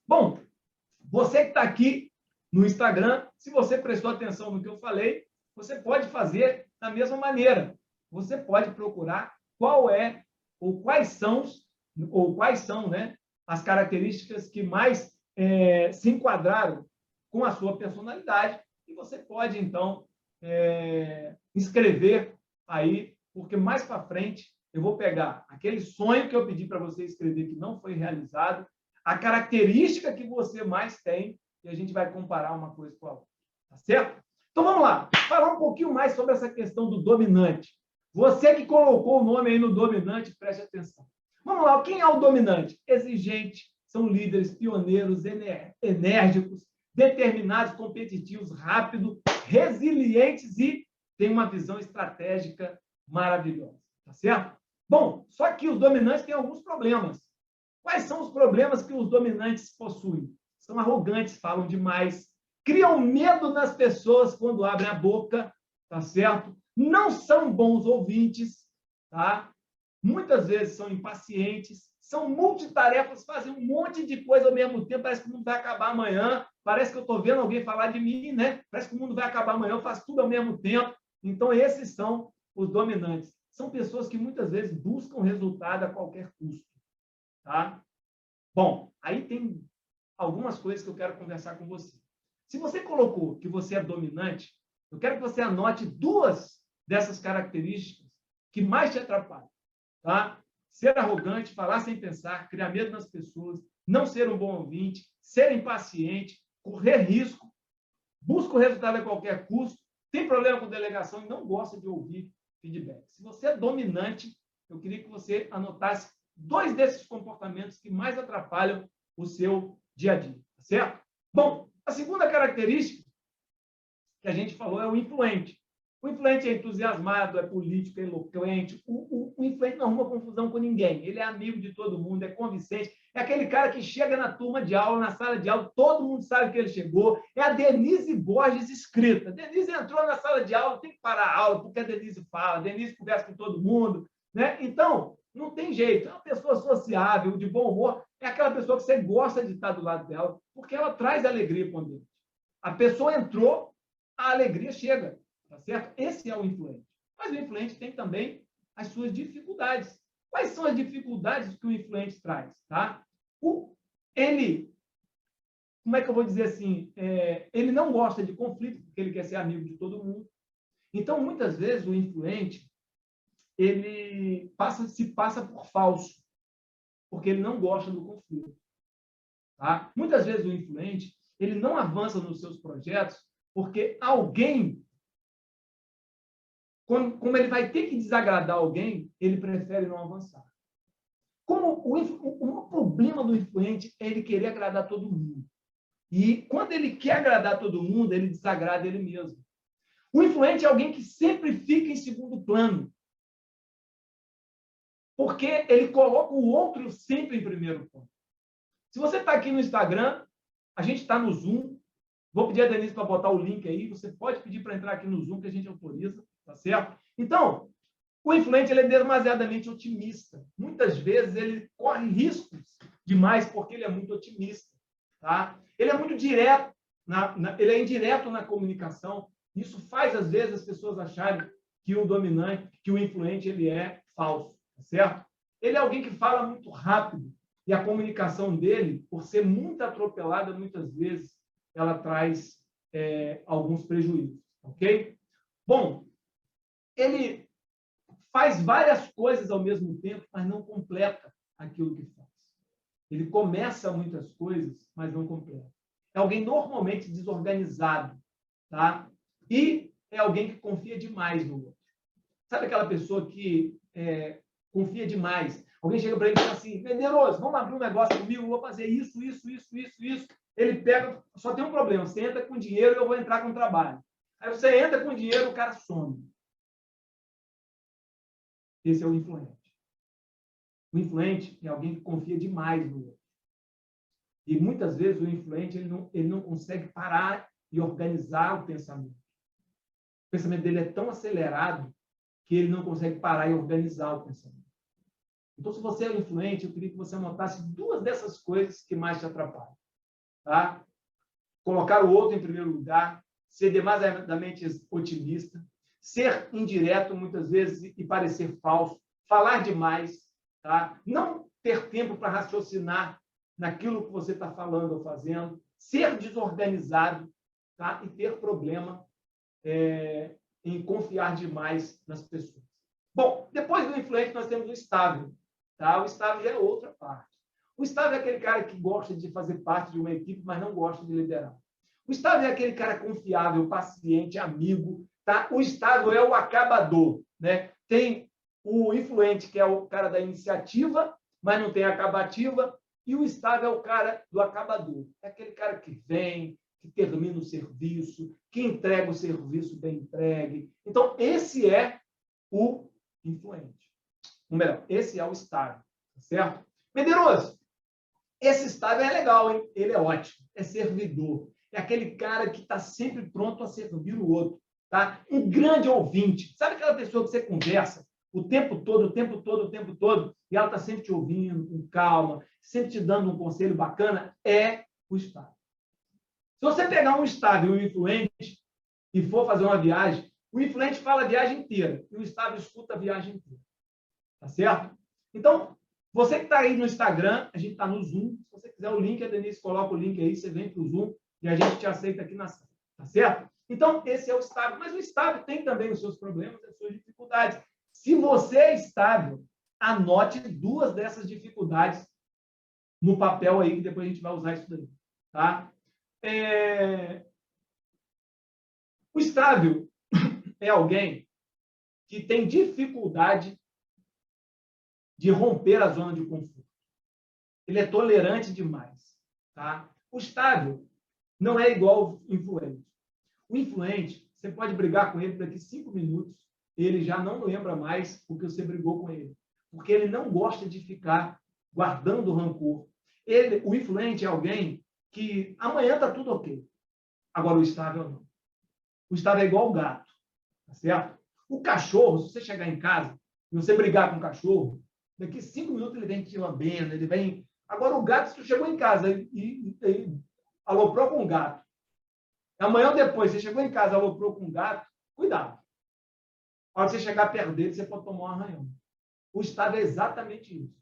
Bom, você que está aqui no Instagram, se você prestou atenção no que eu falei, você pode fazer da mesma maneira. Você pode procurar qual é ou quais são, né, as características que mais se enquadraram com a sua personalidade e você pode, então, escrever aí, porque mais para frente eu vou pegar aquele sonho que eu pedi para você escrever que não foi realizado, a característica que você mais tem e a gente vai comparar uma coisa com a outra. Tá certo? Então, vamos lá. Falar um pouquinho mais sobre essa questão do dominante. Você que colocou o nome aí no dominante, preste atenção. Vamos lá. Quem é o dominante? Exigente, são líderes, pioneiros, enérgicos, determinados, competitivos, rápidos, resilientes e têm uma visão estratégica maravilhosa. Tá certo? Bom, só que os dominantes têm alguns problemas. Quais são os problemas que os dominantes possuem? São arrogantes, falam demais, criam medo nas pessoas quando abrem a boca, tá certo? Não são bons ouvintes, tá? Muitas vezes são impacientes, são multitarefas, fazem um monte de coisa ao mesmo tempo, parece que o mundo vai acabar amanhã, parece que eu estou vendo alguém falar de mim, né? Parece que o mundo vai acabar amanhã, eu faço tudo ao mesmo tempo. Então, esses são os dominantes. São pessoas que muitas vezes buscam resultado a qualquer custo, tá? Bom, aí tem algumas coisas que eu quero conversar com você. Se você colocou que você é dominante, eu quero que você anote 2 dessas características que mais te atrapalham. Tá? Ser arrogante, falar sem pensar, criar medo nas pessoas, não ser um bom ouvinte, ser impaciente, correr risco, busca o resultado a qualquer custo, tem problema com delegação e não gosta de ouvir feedback. Se você é dominante, eu queria que você anotasse 2 desses comportamentos que mais atrapalham o seu dia a dia, tá certo? Bom, a segunda característica que a gente falou é o influente. O influente é entusiasmado, é político, é eloquente. O influente não arruma confusão com ninguém. Ele é amigo de todo mundo, é convincente. É aquele cara que chega na turma de aula, na sala de aula, todo mundo sabe que ele chegou. É a Denise Borges escrita. Denise entrou na sala de aula, tem que parar a aula, porque a Denise fala, a Denise conversa com todo mundo, né? Então, não tem jeito. É uma pessoa sociável, de bom humor. É aquela pessoa que você gosta de estar do lado dela, porque ela traz alegria para o ambiente. A pessoa entrou, a alegria chega, tá certo? Esse é o influente. Mas o influente tem também as suas dificuldades. Quais são as dificuldades que o influente traz? Tá? Ele, como é que eu vou dizer assim? Ele não gosta de conflito, porque ele quer ser amigo de todo mundo. Então, muitas vezes, o influente ele se passa por falso, porque ele não gosta do conflito. Tá? Muitas vezes, o influente ele não avança nos seus projetos porque alguém, como ele vai ter que desagradar alguém, ele prefere não avançar. Como o problema do influente é ele querer agradar todo mundo. E quando ele quer agradar todo mundo, ele desagrada ele mesmo. O influente é alguém que sempre fica em segundo plano. Porque ele coloca o outro sempre em primeiro plano. Se você está aqui no Instagram, a gente está no Zoom. Vou pedir a Denise para botar o link aí. Você pode pedir para entrar aqui no Zoom, que a gente autoriza, tá certo? Então, o influente ele é demasiadamente otimista. Muitas vezes ele corre riscos demais porque ele é muito otimista. Tá? Ele é muito direto, ele é indireto na comunicação. Isso faz, às vezes, as pessoas acharem que o dominante, que o influente, ele é falso. Tá certo? Ele é alguém que fala muito rápido e a comunicação dele, por ser muito atropelada, muitas vezes, ela traz alguns prejuízos. Ok? Bom, ele faz várias coisas ao mesmo tempo, mas não completa aquilo que faz. Ele começa muitas coisas, mas não completa. É alguém normalmente desorganizado, tá? E é alguém que confia demais no outro. Sabe aquela pessoa que confia demais? Alguém chega para ele e fala assim, Medeiros, vamos abrir um negócio comigo, vou fazer isso. Ele pega, só tem um problema, você entra com dinheiro e eu vou entrar com trabalho. Aí você entra com dinheiro, o cara some. Esse é o influente. O influente é alguém que confia demais no outro. E muitas vezes o influente ele não consegue parar e organizar o pensamento. O pensamento dele é tão acelerado que ele não consegue parar e organizar o pensamento. Então, se você é um influente, eu queria que você anotasse duas dessas coisas que mais te atrapalham. Tá? Colocar o outro em primeiro lugar, ser demasiadamente otimista, ser indireto muitas vezes e parecer falso, falar demais, tá? Não ter tempo para raciocinar naquilo que você está falando ou fazendo, ser desorganizado, tá? E ter problema em confiar demais nas pessoas. Bom, depois do influente, nós temos o estável. Tá? O estável já é outra parte. O estável é aquele cara que gosta de fazer parte de uma equipe, mas não gosta de liderar. O estável é aquele cara confiável, paciente, amigo. Tá? O estável é o acabador. Né? Tem o influente, que é o cara da iniciativa, mas não tem acabativa. E o estável é o cara do acabador. É aquele cara que vem, que termina o serviço, que entrega o serviço bem entregue. Então, esse é o influente. Ou melhor, esse é o estável. Tá certo? Medeiros, esse estável é legal, hein? Ele é ótimo. É servidor. É aquele cara que está sempre pronto a servir o outro. Tá? Um grande ouvinte. Sabe aquela pessoa que você conversa o tempo todo, e ela está sempre te ouvindo com calma, sempre te dando um conselho bacana? É o estável. Se você pegar um estável e um influente e for fazer uma viagem, o influente fala a viagem inteira e o estável escuta a viagem inteira. Tá certo? Então, você que está aí no Instagram, a gente está no Zoom. Se você quiser o link, a Denise coloca o link aí, você vem para o Zoom e a gente te aceita aqui na sala. Tá certo? Então, esse é o estável. Mas o estável tem também os seus problemas, as suas dificuldades. Se você é estável, anote duas dessas dificuldades no papel aí, que depois a gente vai usar isso daí. Tá? O estável é alguém que tem dificuldade de romper a zona de conforto. Ele é tolerante demais. Tá? O estável não é igual ao influente. O influente, você pode brigar com ele daqui 5 minutos, ele já não lembra mais o que você brigou com ele. Porque ele não gosta de ficar guardando rancor. O influente é alguém que amanhã está tudo ok. Agora, o estável não. O estável é igual ao gato. Tá certo? O cachorro, se você chegar em casa e você brigar com o cachorro, daqui 5 minutos ele vem te lambendo, ele vem... Agora, o gato, se tu chegou em casa e aloprou com o gato, Amanhã ou depois, você chegou em casa, aloprou com um gato, cuidado. A hora que você chegar perto dele, você pode tomar um arranhão. O estado é exatamente isso.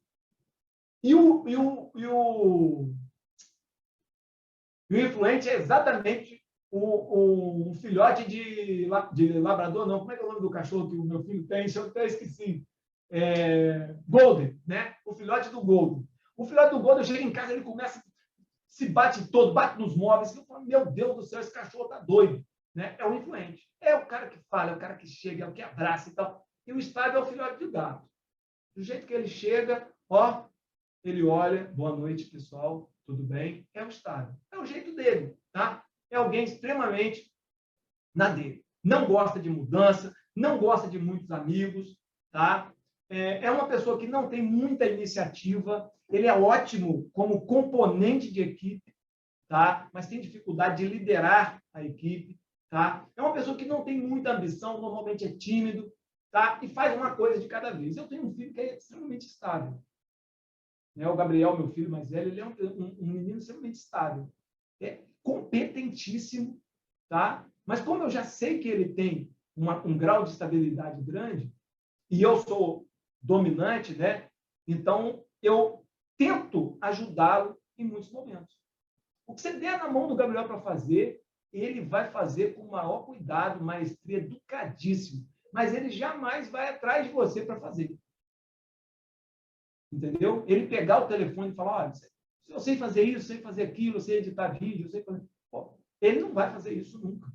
E o influente é exatamente o filhote de labrador, não. Como é que é o nome do cachorro que o meu filho tem? Eu até esqueci. Golden, né? O filhote do Golden. O filhote do Golden, chega em casa, ele começa, se bate todo, bate nos móveis. Eu falo, meu Deus do céu, esse cachorro tá doido. Né? É o influente. É o cara que fala, é o cara que chega, é o que abraça e tal. E o estável é o filhote de gato. Do jeito que ele chega, ó, ele olha, boa noite, pessoal, tudo bem? É o estável. É o jeito dele, tá? É alguém extremamente na dele. Não gosta de mudança, não gosta de muitos amigos, tá? É uma pessoa que não tem muita iniciativa, ele é ótimo como componente de equipe, tá? Mas tem dificuldade de liderar a equipe, tá? É uma pessoa que não tem muita ambição, normalmente é tímido, tá? E faz uma coisa de cada vez. Eu tenho um filho que é extremamente estável. Né? O Gabriel, meu filho mais velho, ele é um menino extremamente estável. É competentíssimo, tá? Mas como eu já sei que ele tem um grau de estabilidade grande, e eu sou dominante, né? Então, eu tento ajudá-lo em muitos momentos. O que você der na mão do Gabriel para fazer, ele vai fazer com o maior cuidado, maestria, educadíssimo. Mas ele jamais vai atrás de você para fazer. Entendeu? Ele pegar o telefone e falar, olha, eu sei fazer isso, sei fazer aquilo, eu sei editar vídeo, eu sei fazer... Pô, ele não vai fazer isso nunca.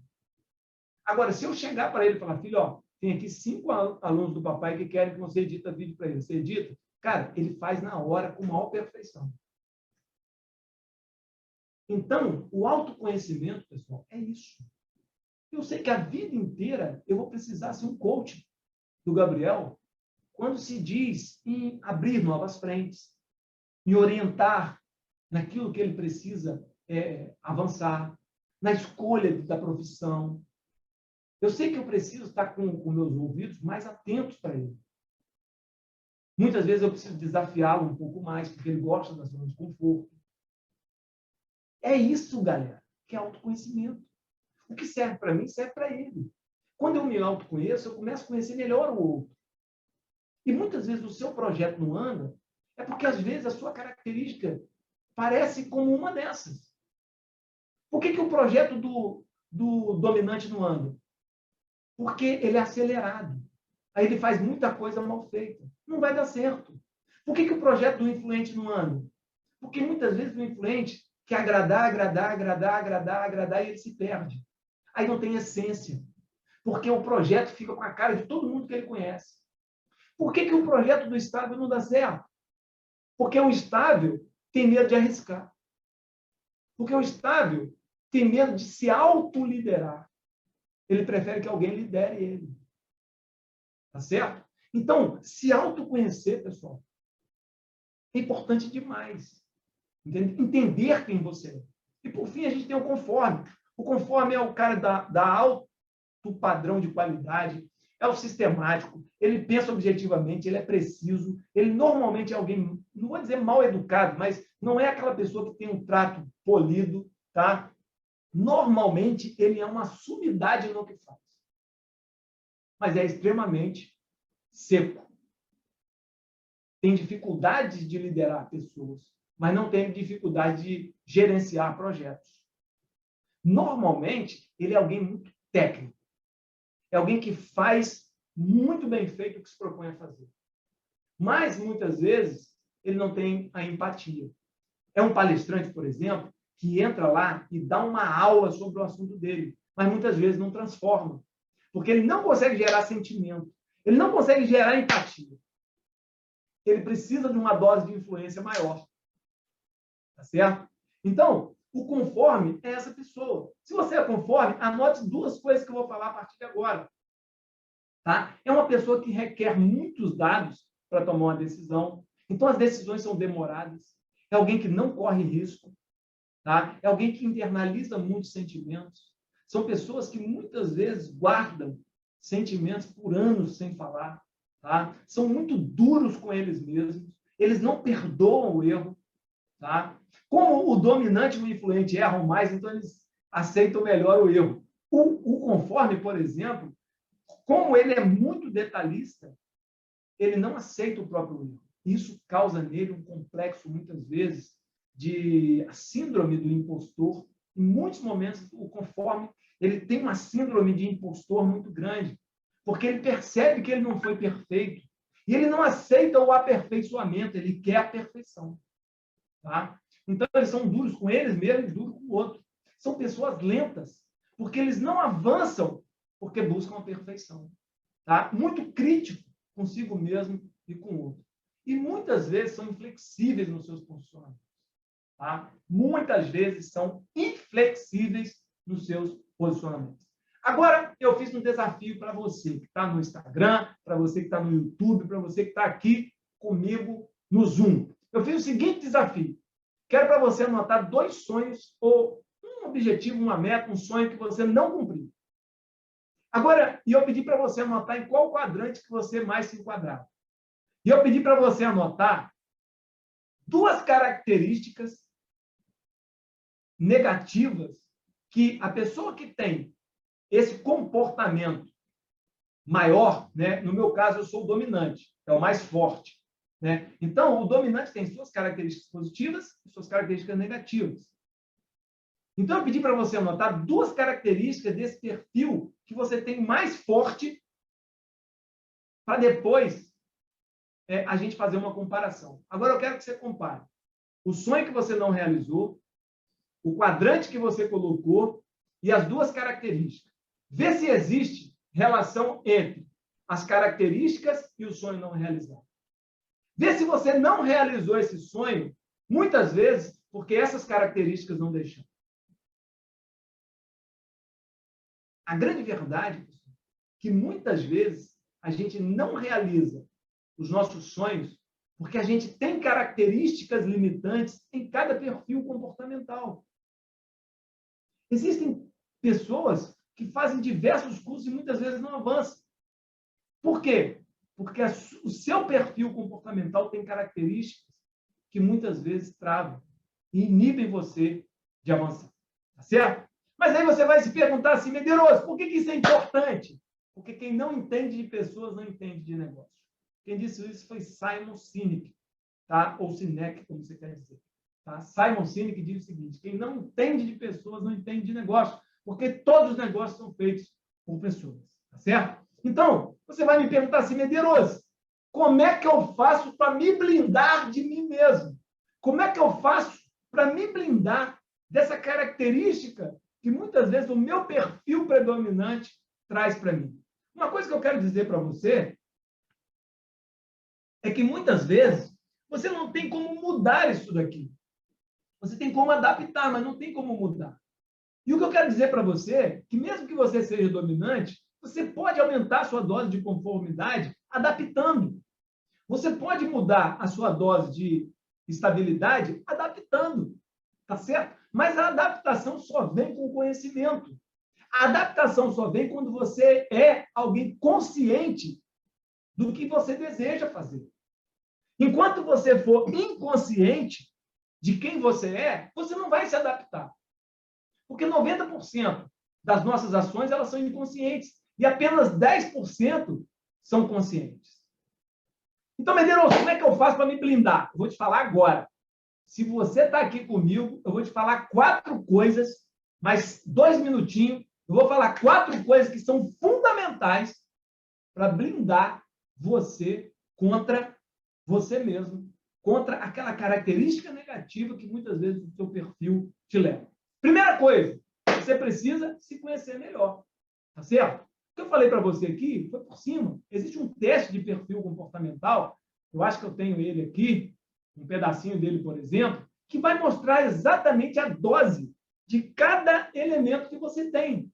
Agora, se eu chegar para ele e falar, filho, ó, tem aqui 5 alunos do papai que querem que você edita vídeo para eles. Você edita? Cara, ele faz na hora, com maior perfeição. Então, o autoconhecimento, pessoal, é isso. Eu sei que a vida inteira eu vou precisar ser um coach do Gabriel quando se diz em abrir novas frentes, em orientar naquilo que ele precisa avançar, na escolha da profissão. Eu sei que eu preciso estar com meus ouvidos mais atentos para ele. Muitas vezes eu preciso desafiá-lo um pouco mais, porque ele gosta da zona de conforto. É isso, galera, que é autoconhecimento. O que serve para mim, serve para ele. Quando eu me autoconheço, eu começo a conhecer melhor o outro. E muitas vezes o seu projeto não anda, é porque às vezes a sua característica parece como uma dessas. Por que o projeto do dominante não anda? Porque ele é acelerado. Aí ele faz muita coisa mal feita. Não vai dar certo. Por que o projeto do influente não anda? Porque muitas vezes o influente quer agradar, e ele se perde. Aí não tem essência. Porque o projeto fica com a cara de todo mundo que ele conhece. Por que o projeto do estável não dá certo? Porque o estável tem medo de arriscar. Porque o estável tem medo de se autoliderar. Ele prefere que alguém lidere ele. Tá certo? Então, se autoconhecer, pessoal, é importante demais. Entende? Entender quem você é. E, por fim, a gente tem o conforme. O conforme é o cara da alto padrão de qualidade, é o sistemático, ele pensa objetivamente, ele é preciso, ele normalmente é alguém, não vou dizer mal educado, mas não é aquela pessoa que tem um trato polido, tá? Normalmente, ele é uma sumidade no que faz. Mas é extremamente seco. Tem dificuldade de liderar pessoas, mas não tem dificuldade de gerenciar projetos. Normalmente, ele é alguém muito técnico. É alguém que faz muito bem feito o que se propõe a fazer. Mas, muitas vezes, ele não tem a empatia. É um palestrante, por exemplo, que entra lá e dá uma aula sobre o assunto dele, mas muitas vezes não transforma, porque ele não consegue gerar sentimento, ele não consegue gerar empatia. Ele precisa de uma dose de influência maior. Tá certo? Então, o conforme é essa pessoa. Se você é conforme, anote 2 coisas que eu vou falar a partir de agora. Tá? É uma pessoa que requer muitos dados para tomar uma decisão. Então, as decisões são demoradas. É alguém que não corre risco. Tá? É alguém que internaliza muitos sentimentos. São pessoas que muitas vezes guardam sentimentos por anos sem falar. Tá? São muito duros com eles mesmos. Eles não perdoam o erro. Tá? Como o dominante e o influente erram mais, então eles aceitam melhor o erro. O conforme, por exemplo, como ele é muito detalhista, ele não aceita o próprio erro. Isso causa nele um complexo, muitas vezes, de síndrome do impostor. Em muitos momentos, o conforme, ele tem uma síndrome de impostor muito grande, porque ele percebe que ele não foi perfeito, e ele não aceita o aperfeiçoamento, ele quer a perfeição. Tá? Então, eles são duros com eles mesmos e duros com o outro. São pessoas lentas, porque eles não avançam porque buscam a perfeição. Tá? Muito crítico consigo mesmo e com o outro. E muitas vezes são inflexíveis nos seus posicionamentos. Tá? Muitas vezes são inflexíveis nos seus posicionamentos. Agora, eu fiz um desafio para você que está no Instagram, para você que está no YouTube, para você que está aqui comigo no Zoom. Eu fiz o seguinte desafio. Quero para você anotar 2 sonhos ou um objetivo, uma meta, um sonho que você não cumpriu. Agora, eu pedi para você anotar em qual quadrante que você mais se enquadrava. E eu pedi para você anotar 2 características negativas que a pessoa que tem esse comportamento maior, né? No meu caso, eu sou o dominante, é o mais forte. Né? Então, o dominante tem suas características positivas e suas características negativas. Então, eu pedi para você anotar 2 características desse perfil que você tem mais forte para depois a gente fazer uma comparação. Agora, eu quero que você compare o sonho que você não realizou, o quadrante que você colocou e as 2 características. Vê se existe relação entre as características e o sonho não realizado. Vê se você não realizou esse sonho, muitas vezes, porque essas características não deixam. A grande verdade, pessoal, que muitas vezes a gente não realiza os nossos sonhos porque a gente tem características limitantes em cada perfil comportamental. Existem pessoas que fazem diversos cursos e muitas vezes não avançam. Por quê? Porque o seu perfil comportamental tem características que muitas vezes travam e inibem você de avançar. Tá certo? Mas aí você vai se perguntar assim, Medeiros, por que isso é importante? Porque quem não entende de pessoas não entende de negócio. Quem disse isso foi Simon Sinek, tá? Ou Sinek, como você quer dizer. Tá? Simon Sinek diz o seguinte, quem não entende de pessoas não entende de negócio, porque todos os negócios são feitos por pessoas. Tá certo? Então, você vai me perguntar assim, Medeiros, como é que eu faço para me blindar de mim mesmo? Como é que eu faço para me blindar dessa característica que muitas vezes o meu perfil predominante traz para mim? Uma coisa que eu quero dizer para você é que muitas vezes você não tem como mudar isso daqui. Você tem como adaptar, mas não tem como mudar. E o que eu quero dizer para você é que mesmo que você seja dominante, você pode aumentar a sua dose de conformidade adaptando. Você pode mudar a sua dose de estabilidade adaptando, tá certo? Mas a adaptação só vem com o conhecimento. A adaptação só vem quando você é alguém consciente do que você deseja fazer. Enquanto você for inconsciente de quem você é, você não vai se adaptar. Porque 90% das nossas ações elas são inconscientes e apenas 10% são conscientes. Então, Medeiros, como é que eu faço para me blindar? Eu vou te falar agora. Se você está aqui comigo, eu vou te falar 4 coisas, mais 2 minutinhos, eu vou falar 4 coisas que são fundamentais para blindar você contra você mesmo, contra aquela característica negativa que muitas vezes o seu perfil te leva. Primeira coisa, você precisa se conhecer melhor, tá certo? O que eu falei para você aqui foi por cima. Existe um teste de perfil comportamental, eu acho que eu tenho ele aqui, um pedacinho dele, por exemplo, que vai mostrar exatamente a dose de cada elemento que você tem,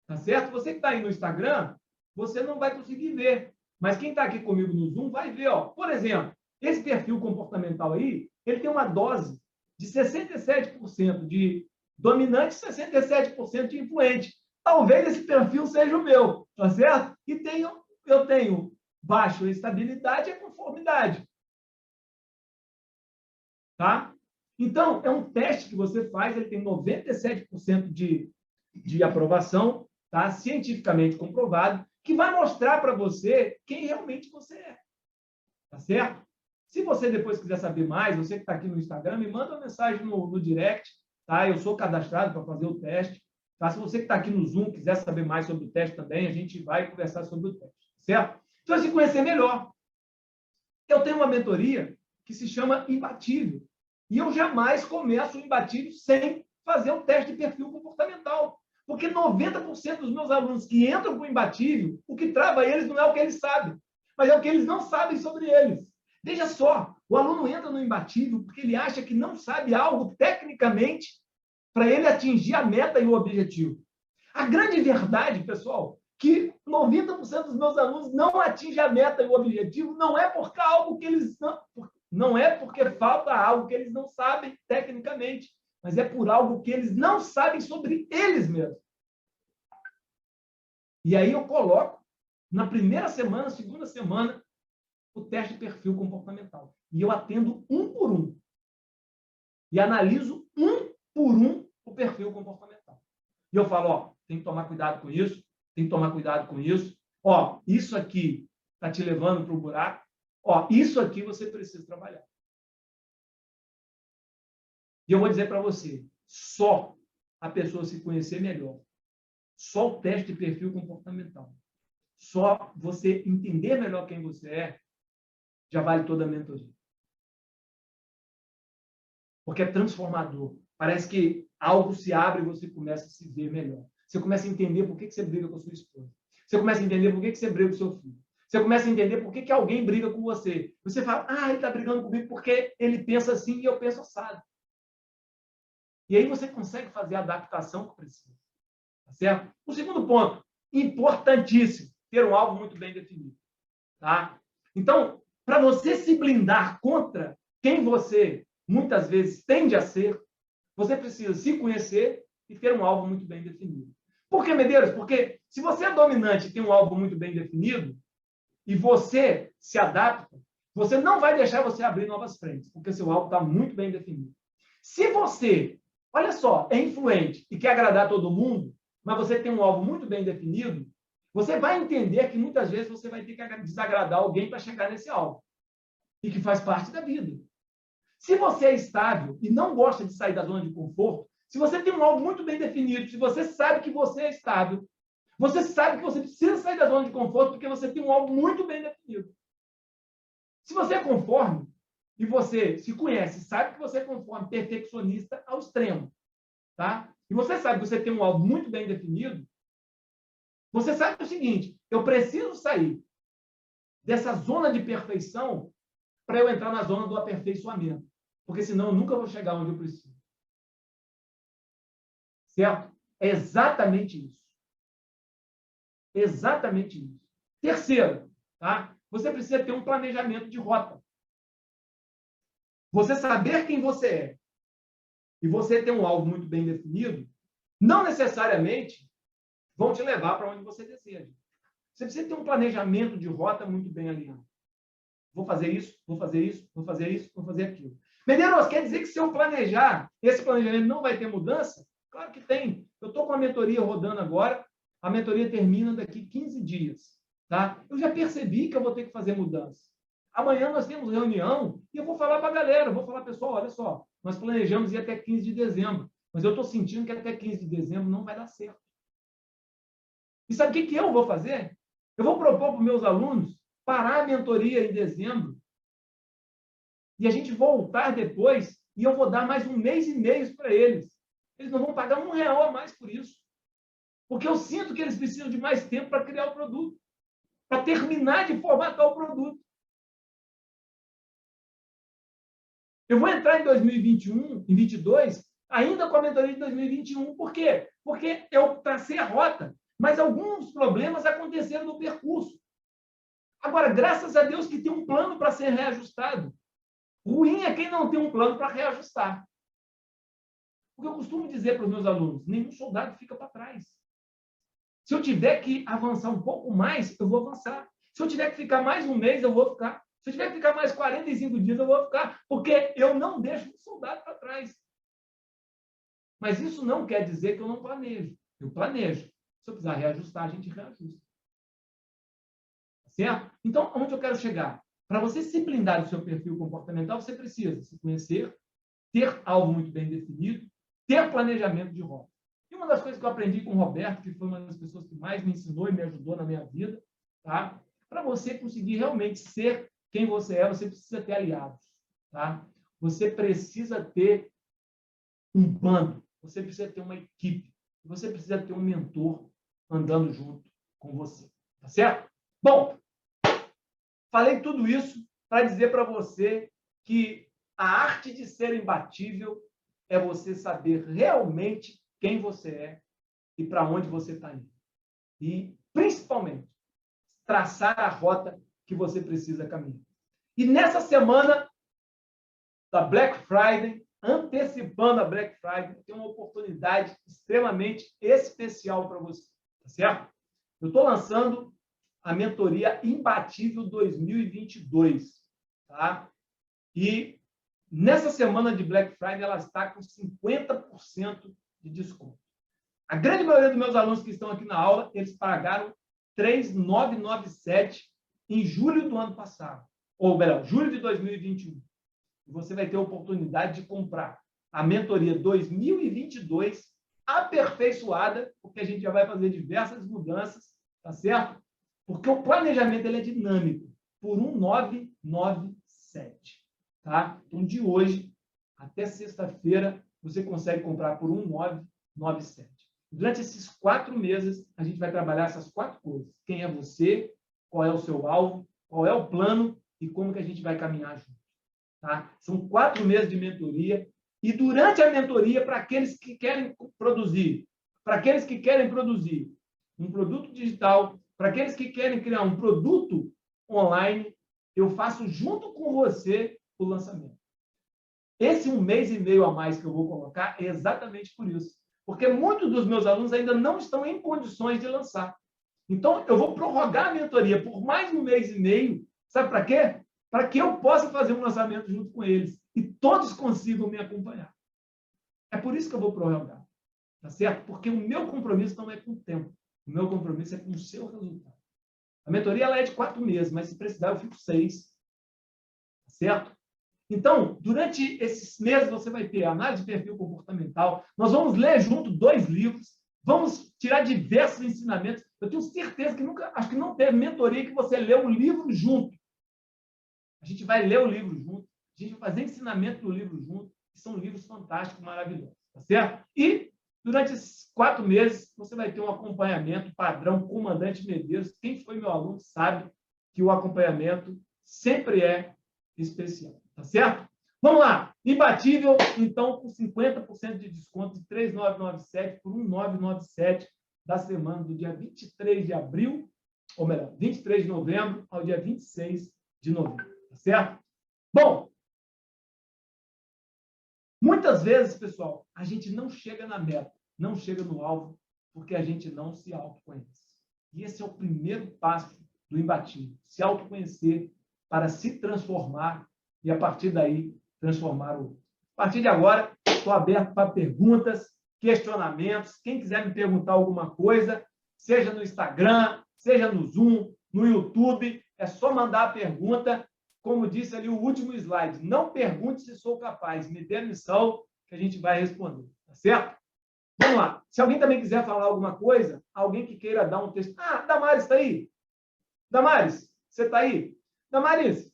tá certo? Você que está aí no Instagram, você não vai conseguir ver, mas quem está aqui comigo no Zoom vai ver, ó. Por exemplo, esse perfil comportamental aí, ele tem uma dose de 67% de dominante e 67% de influente. Talvez esse perfil seja o meu, tá certo? E eu tenho baixo estabilidade e conformidade. Tá? Então, é um teste que você faz, ele tem 97% de de aprovação, tá? Cientificamente comprovado, que vai mostrar para você quem realmente você é. Tá certo? Se você depois quiser saber mais, você que está aqui no Instagram, me manda uma mensagem no direct, tá? Eu sou cadastrado para fazer o teste. Tá? Se você que está aqui no Zoom quiser saber mais sobre o teste também, a gente vai conversar sobre o teste, certo? Então, se conhecer melhor. Eu tenho uma mentoria que se chama Imbatível. E eu jamais começo o Imbatível sem fazer o teste de perfil comportamental. Porque 90% dos meus alunos que entram com o Imbatível, o que trava eles não é o que eles sabem, mas é o que eles não sabem sobre eles. Veja só, o aluno entra no Imbatível porque ele acha que não sabe algo tecnicamente para ele atingir a meta e o objetivo. A grande verdade, pessoal, que 90% dos meus alunos não atingem a meta e o objetivo, não é porque algo que eles não é porque falta algo que eles não sabem tecnicamente, mas é por algo que eles não sabem sobre eles mesmos. E aí eu coloco na primeira semana, segunda semana, o teste de perfil comportamental. E eu atendo um por um. E analiso um por um o perfil comportamental. E eu falo, ó, tem que tomar cuidado com isso, tem que tomar cuidado com isso. Ó, isso aqui está te levando para o buraco. Ó, isso aqui você precisa trabalhar. E eu vou dizer para você, só a pessoa se conhecer melhor, só o teste de perfil comportamental, só você entender melhor quem você é, já vale toda a mentoria. Porque é transformador. Parece que algo se abre e você começa a se ver melhor. Você começa a entender por que você briga com a sua esposa. Você começa a entender por que você briga com o seu filho. Você começa a entender por que alguém briga com você. Você fala, ele está brigando comigo porque ele pensa assim e eu penso assado. E aí você consegue fazer a adaptação que precisa. Tá certo? O segundo ponto, importantíssimo, ter um alvo muito bem definido. Tá? Então, para você se blindar contra quem você muitas vezes tende a ser, você precisa se conhecer e ter um alvo muito bem definido. Por que, Medeiros? Porque se você é dominante e tem um alvo muito bem definido, e você se adapta, você não vai deixar você abrir novas frentes, porque seu alvo está muito bem definido. Se você, olha só, é influente e quer agradar todo mundo, mas você tem um alvo muito bem definido, você vai entender que muitas vezes você vai ter que desagradar alguém para chegar nesse alvo. E que faz parte da vida. Se você é estável e não gosta de sair da zona de conforto, se você tem um alvo muito bem definido, se você sabe que você é estável, você sabe que você precisa sair da zona de conforto porque você tem um alvo muito bem definido. Se você é conforme e você se conhece, sabe que você é conforme, perfeccionista ao extremo, tá? E você sabe que você tem um alvo muito bem definido, você sabe o seguinte, eu preciso sair dessa zona de perfeição para eu entrar na zona do aperfeiçoamento. Porque senão eu nunca vou chegar onde eu preciso. Certo? É exatamente isso. Exatamente isso. Terceiro, tá? Você precisa ter um planejamento de rota. Você saber quem você é e você ter um alvo muito bem definido, não necessariamente vão te levar para onde você deseja. Você precisa ter um planejamento de rota muito bem alinhado. Vou fazer isso, vou fazer isso, vou fazer isso, vou fazer aquilo. Medeiros, quer dizer que se eu planejar, esse planejamento não vai ter mudança? Claro que tem. Eu estou com a mentoria rodando agora, a mentoria termina daqui 15 dias. Tá? Eu já percebi que eu vou ter que fazer mudança. Amanhã nós temos reunião e eu vou falar para a galera, vou falar, pessoal, olha só, nós planejamos ir até 15 de dezembro, mas eu estou sentindo que até 15 de dezembro não vai dar certo. E sabe o que eu vou fazer? Eu vou propor para os meus alunos parar a mentoria em dezembro e a gente voltar depois e eu vou dar mais 1 mês e meio para eles. Eles não vão pagar R$1 a mais por isso. Porque eu sinto que eles precisam de mais tempo para criar o produto, para terminar de formatar o produto. Eu vou entrar em 2021, em 2022, ainda com a mentoria de 2021. Por quê? Porque eu tracei a rota, mas alguns problemas aconteceram no percurso. Agora, graças a Deus que tem um plano para ser reajustado. Ruim é quem não tem um plano para reajustar. Porque eu costumo dizer para os meus alunos, nenhum soldado fica para trás. Se eu tiver que avançar um pouco mais, eu vou avançar. Se eu tiver que ficar mais 1 mês, eu vou ficar. Se eu tiver que ficar mais 45 dias, eu vou ficar. Porque eu não deixo um soldado para trás. Mas isso não quer dizer que eu não planejo. Eu planejo. Se eu precisar reajustar, a gente reajusta. Tá certo? Então, onde eu quero chegar? Para você se blindar do seu perfil comportamental, você precisa se conhecer, ter algo muito bem definido, ter planejamento de rota. E uma das coisas que eu aprendi com o Roberto, que foi uma das pessoas que mais me ensinou e me ajudou na minha vida, tá? Para você conseguir realmente ser quem você é, você precisa ter aliados. Tá? Você precisa ter um bando, você precisa ter uma equipe, você precisa ter um mentor andando junto com você. Tá certo? Bom, falei tudo isso para dizer para você que a arte de ser imbatível é você saber realmente quem você é e para onde você está indo. E, principalmente, traçar a rota que você precisa caminhar. E nessa semana da Black Friday, antecipando a Black Friday, tem uma oportunidade extremamente especial para você. Tá certo? Eu estou lançando a mentoria Imbatível 2022. Tá? E nessa semana de Black Friday, ela está com 50% de desconto. A grande maioria dos meus alunos que estão aqui na aula, eles pagaram 3.997 em julho do ano passado. Ou, melhor, julho de 2021. E você vai ter a oportunidade de comprar a mentoria 2022 aperfeiçoada, porque a gente já vai fazer diversas mudanças, tá certo? Porque o planejamento ele é dinâmico, por 1.997. Tá? Então, de hoje até sexta-feira, você consegue comprar por 1.997. Durante esses 4 meses, a gente vai trabalhar essas 4 coisas. Quem é você, qual é o seu alvo, qual é o plano e como que a gente vai caminhar junto. Tá? São 4 meses de mentoria. E durante a mentoria, para aqueles que querem produzir, um produto digital, para aqueles que querem criar um produto online, eu faço junto com você o lançamento. Esse 1 mês e meio a mais que eu vou colocar é exatamente por isso. Porque muitos dos meus alunos ainda não estão em condições de lançar. Então, eu vou prorrogar a mentoria por mais 1 mês e meio. Sabe para quê? Para que eu possa fazer um lançamento junto com eles e todos consigam me acompanhar. É por isso que eu vou prorrogar. Tá certo? Porque o meu compromisso não é com o tempo. O meu compromisso é com o seu resultado. A mentoria ela é de 4 meses, mas se precisar eu fico 6. Tá certo? Então, durante esses meses, você vai ter análise de perfil comportamental. Nós vamos ler junto 2 livros. Vamos tirar diversos ensinamentos. Eu tenho certeza que acho que não teve mentoria que você lê um livro junto. A gente vai ler o livro junto. A gente vai fazer ensinamento do livro junto. Que são livros fantásticos, maravilhosos. Tá certo? E, durante esses 4 meses, você vai ter um acompanhamento padrão Comandante Medeiros. Quem foi meu aluno sabe que o acompanhamento sempre é especial. Tá certo? Vamos lá. Imbatível, então, com 50% de desconto de 3.997 por 1.997 da semana do dia 23 de abril, ou melhor, 23 de novembro ao dia 26 de novembro. Tá certo? Bom, muitas vezes, pessoal, a gente não chega na meta, não chega no alvo, porque a gente não se autoconhece. E esse é o primeiro passo do imbatível. Se autoconhecer para se transformar e, a partir daí, transformar o outro. A partir de agora, estou aberto para perguntas, questionamentos. Quem quiser me perguntar alguma coisa, seja no Instagram, seja no Zoom, no YouTube, é só mandar a pergunta. Como disse ali o último slide, não pergunte se sou capaz, me dê a missão que a gente vai responder. Tá certo? Vamos lá. Se alguém também quiser falar alguma coisa, alguém que queira dar um texto. Ah, Damares está aí? Damares, você está aí? Damares,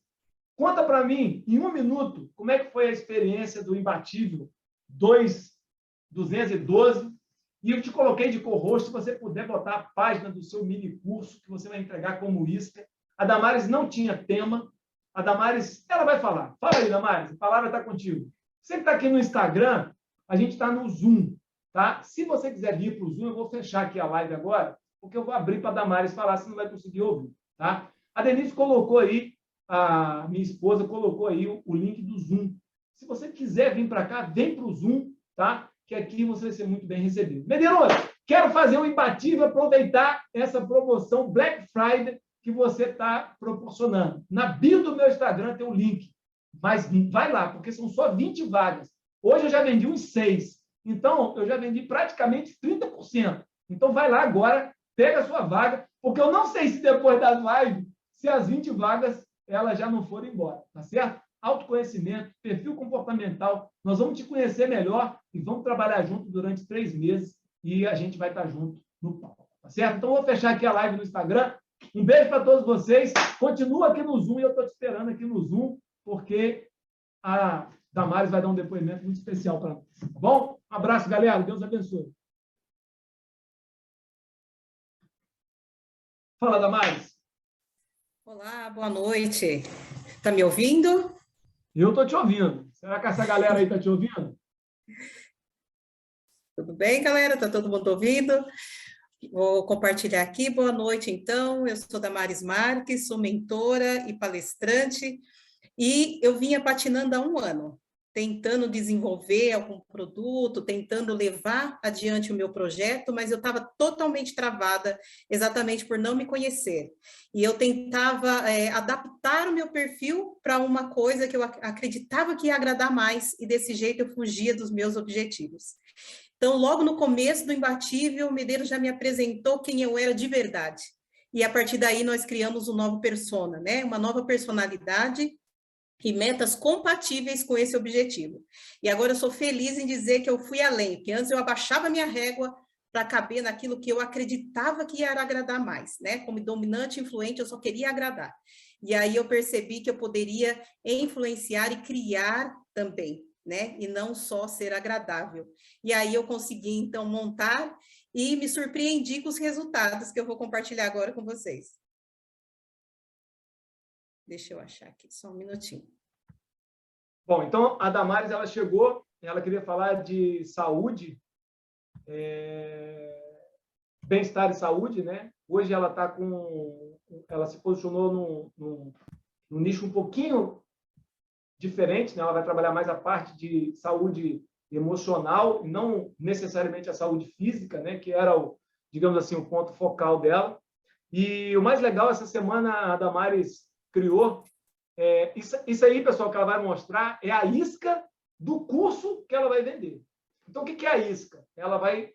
conta para mim, em 1 minuto, como é que foi a experiência do Imbatível 212. E eu te coloquei de co-host, se você puder botar a página do seu mini curso que você vai entregar como isca. A Damares não tinha tema. A Damares, ela vai falar. Fala aí, Damares, a palavra está contigo. Você que está aqui no Instagram, a gente está no Zoom. Tá? Se você quiser vir para o Zoom, eu vou fechar aqui a live agora, porque eu vou abrir para a Damares falar, se não vai conseguir ouvir. Tá? A Denise colocou aí, a minha esposa colocou aí o link do Zoom. Se você quiser vir para cá, vem para o Zoom, tá? Que aqui você vai ser muito bem recebido. Medeiros, quero fazer um imbatível, aproveitar essa promoção Black Friday que você está proporcionando. Na bio do meu Instagram tem um link, mas vai lá, porque são só 20 vagas. Hoje eu já vendi uns 6. Então, eu já vendi praticamente 30%. Então, vai lá agora, pega a sua vaga, porque eu não sei se depois das lives, se as 20 vagas elas já não foram embora, tá certo? Autoconhecimento, perfil comportamental, nós vamos te conhecer melhor e vamos trabalhar junto durante 3 meses e a gente vai estar junto no palco, tá certo? Então, vou fechar aqui a live no Instagram. Um beijo para todos vocês. Continua aqui no Zoom e eu estou te esperando aqui no Zoom, porque a Damares vai dar um depoimento muito especial para nós. Tá bom? Um abraço, galera. Deus abençoe. Fala, Damares. Olá, boa noite. Está me ouvindo? Eu estou te ouvindo. Será que essa galera aí está te ouvindo? Tudo bem, galera? Está todo mundo ouvindo? Vou compartilhar aqui. Boa noite, então. Eu sou Damares Marques, sou mentora e palestrante, e eu vinha patinando há 1 ano, tentando desenvolver algum produto, tentando levar adiante o meu projeto, mas eu estava totalmente travada, exatamente por não me conhecer. E eu tentava adaptar o meu perfil para uma coisa que eu acreditava que ia agradar mais, e desse jeito eu fugia dos meus objetivos. Então, logo no começo do Imbatível, o Medeiros já me apresentou quem eu era de verdade. E a partir daí nós criamos um novo persona, né? Uma nova personalidade e metas compatíveis com esse objetivo. E agora eu sou feliz em dizer que eu fui além, porque antes eu abaixava minha régua para caber naquilo que eu acreditava que ia agradar mais, né? Como dominante e influente, eu só queria agradar. E aí eu percebi que eu poderia influenciar e criar também, né? E não só ser agradável. E aí eu consegui, então, montar e me surpreendi com os resultados que eu vou compartilhar agora com vocês. Deixa eu achar aqui, só um minutinho. Bom, então a Damares, ela chegou, ela queria falar de saúde, bem-estar e saúde, né? Hoje ela está ela se posicionou num nicho um pouquinho diferente, né? Ela vai trabalhar mais a parte de saúde emocional, e não necessariamente a saúde física, né? Que era digamos assim, o ponto focal dela. E o mais legal, essa semana a Damares criou isso aí, pessoal, que ela vai mostrar é a isca do curso que ela vai vender. Então, o que é a isca? Ela vai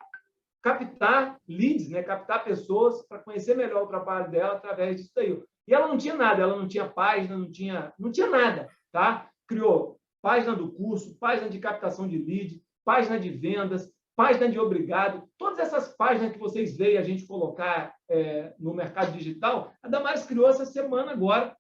captar leads, né? Captar pessoas para conhecer melhor o trabalho dela através disso daí. E ela não tinha nada, ela não tinha página, não tinha nada, tá? Criou página do curso, página de captação de lead, página de vendas, página de obrigado, todas essas páginas que vocês veem a gente colocar no mercado digital, a Damares criou essa semana agora.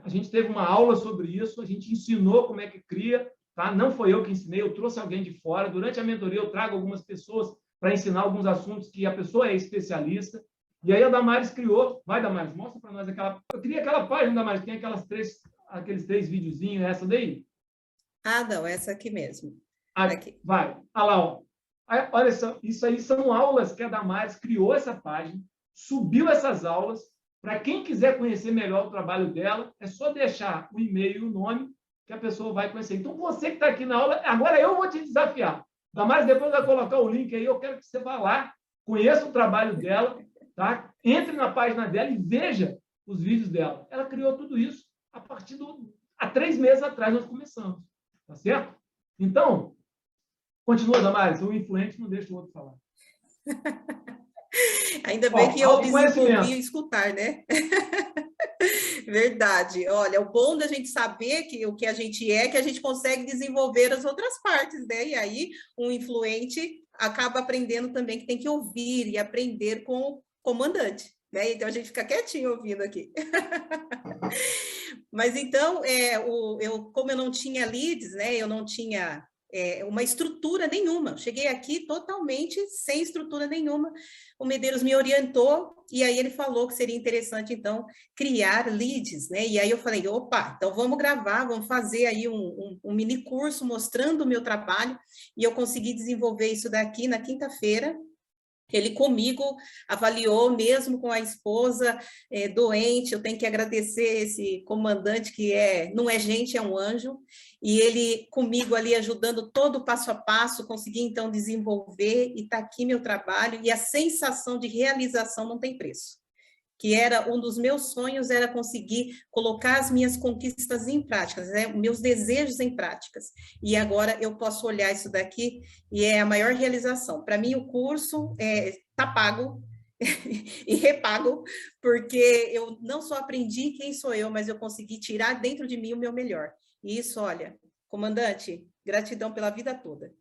A gente teve uma aula sobre isso, a gente ensinou como é que cria, tá? Não foi eu que ensinei, eu trouxe alguém de fora. Durante a mentoria, eu trago algumas pessoas para ensinar alguns assuntos que a pessoa é especialista. E aí a Damares criou. Vai, Damares, mostra para nós aquela... Eu queria aquela página, Damares, tem aqueles 3 videozinhos, essa daí? Ah, não, essa aqui mesmo. Aqui. Vai, olha lá, ó. Olha só, isso aí são aulas que a Damares criou essa página, subiu essas aulas. Para quem quiser conhecer melhor o trabalho dela, é só deixar o e-mail e o nome que a pessoa vai conhecer. Então, você que está aqui na aula, agora eu vou te desafiar. Damares, depois vai colocar o link aí, eu quero que você vá lá, conheça o trabalho dela, tá? Entre na página dela e veja os vídeos dela. Ela criou tudo isso a partir há 3 meses atrás nós começamos, tá certo? Então, continua, Damares, o influente não deixa o outro falar. Ainda bem que eu desenvolvi escutar, né? Verdade. Olha, o bom da gente saber que o que a gente é, que a gente consegue desenvolver as outras partes, né? E aí, um influente acaba aprendendo também que tem que ouvir e aprender com o comandante, né? Então, a gente fica quietinho ouvindo aqui. Mas, então, como eu não tinha leads, né? Eu não tinha... uma estrutura nenhuma. Cheguei aqui totalmente sem estrutura nenhuma. O Medeiros me orientou e aí ele falou que seria interessante, então, criar leads, né? E aí eu falei, opa, então vamos gravar, vamos fazer aí um mini curso mostrando o meu trabalho, e eu consegui desenvolver isso daqui na quinta-feira. Ele comigo avaliou, mesmo com a esposa doente. Eu tenho que agradecer esse comandante que não é gente, é um anjo. E ele comigo ali ajudando todo o passo a passo, consegui então desenvolver, e está aqui meu trabalho, e a sensação de realização não tem preço. que era um dos meus sonhos, era conseguir colocar as minhas conquistas em práticas, né? Meus desejos em práticas. E agora eu posso olhar isso daqui e é a maior realização. Para mim, o curso está pago, e repago, porque eu não só aprendi quem sou eu, mas eu consegui tirar dentro de mim o meu melhor. E isso, olha, comandante, gratidão pela vida toda.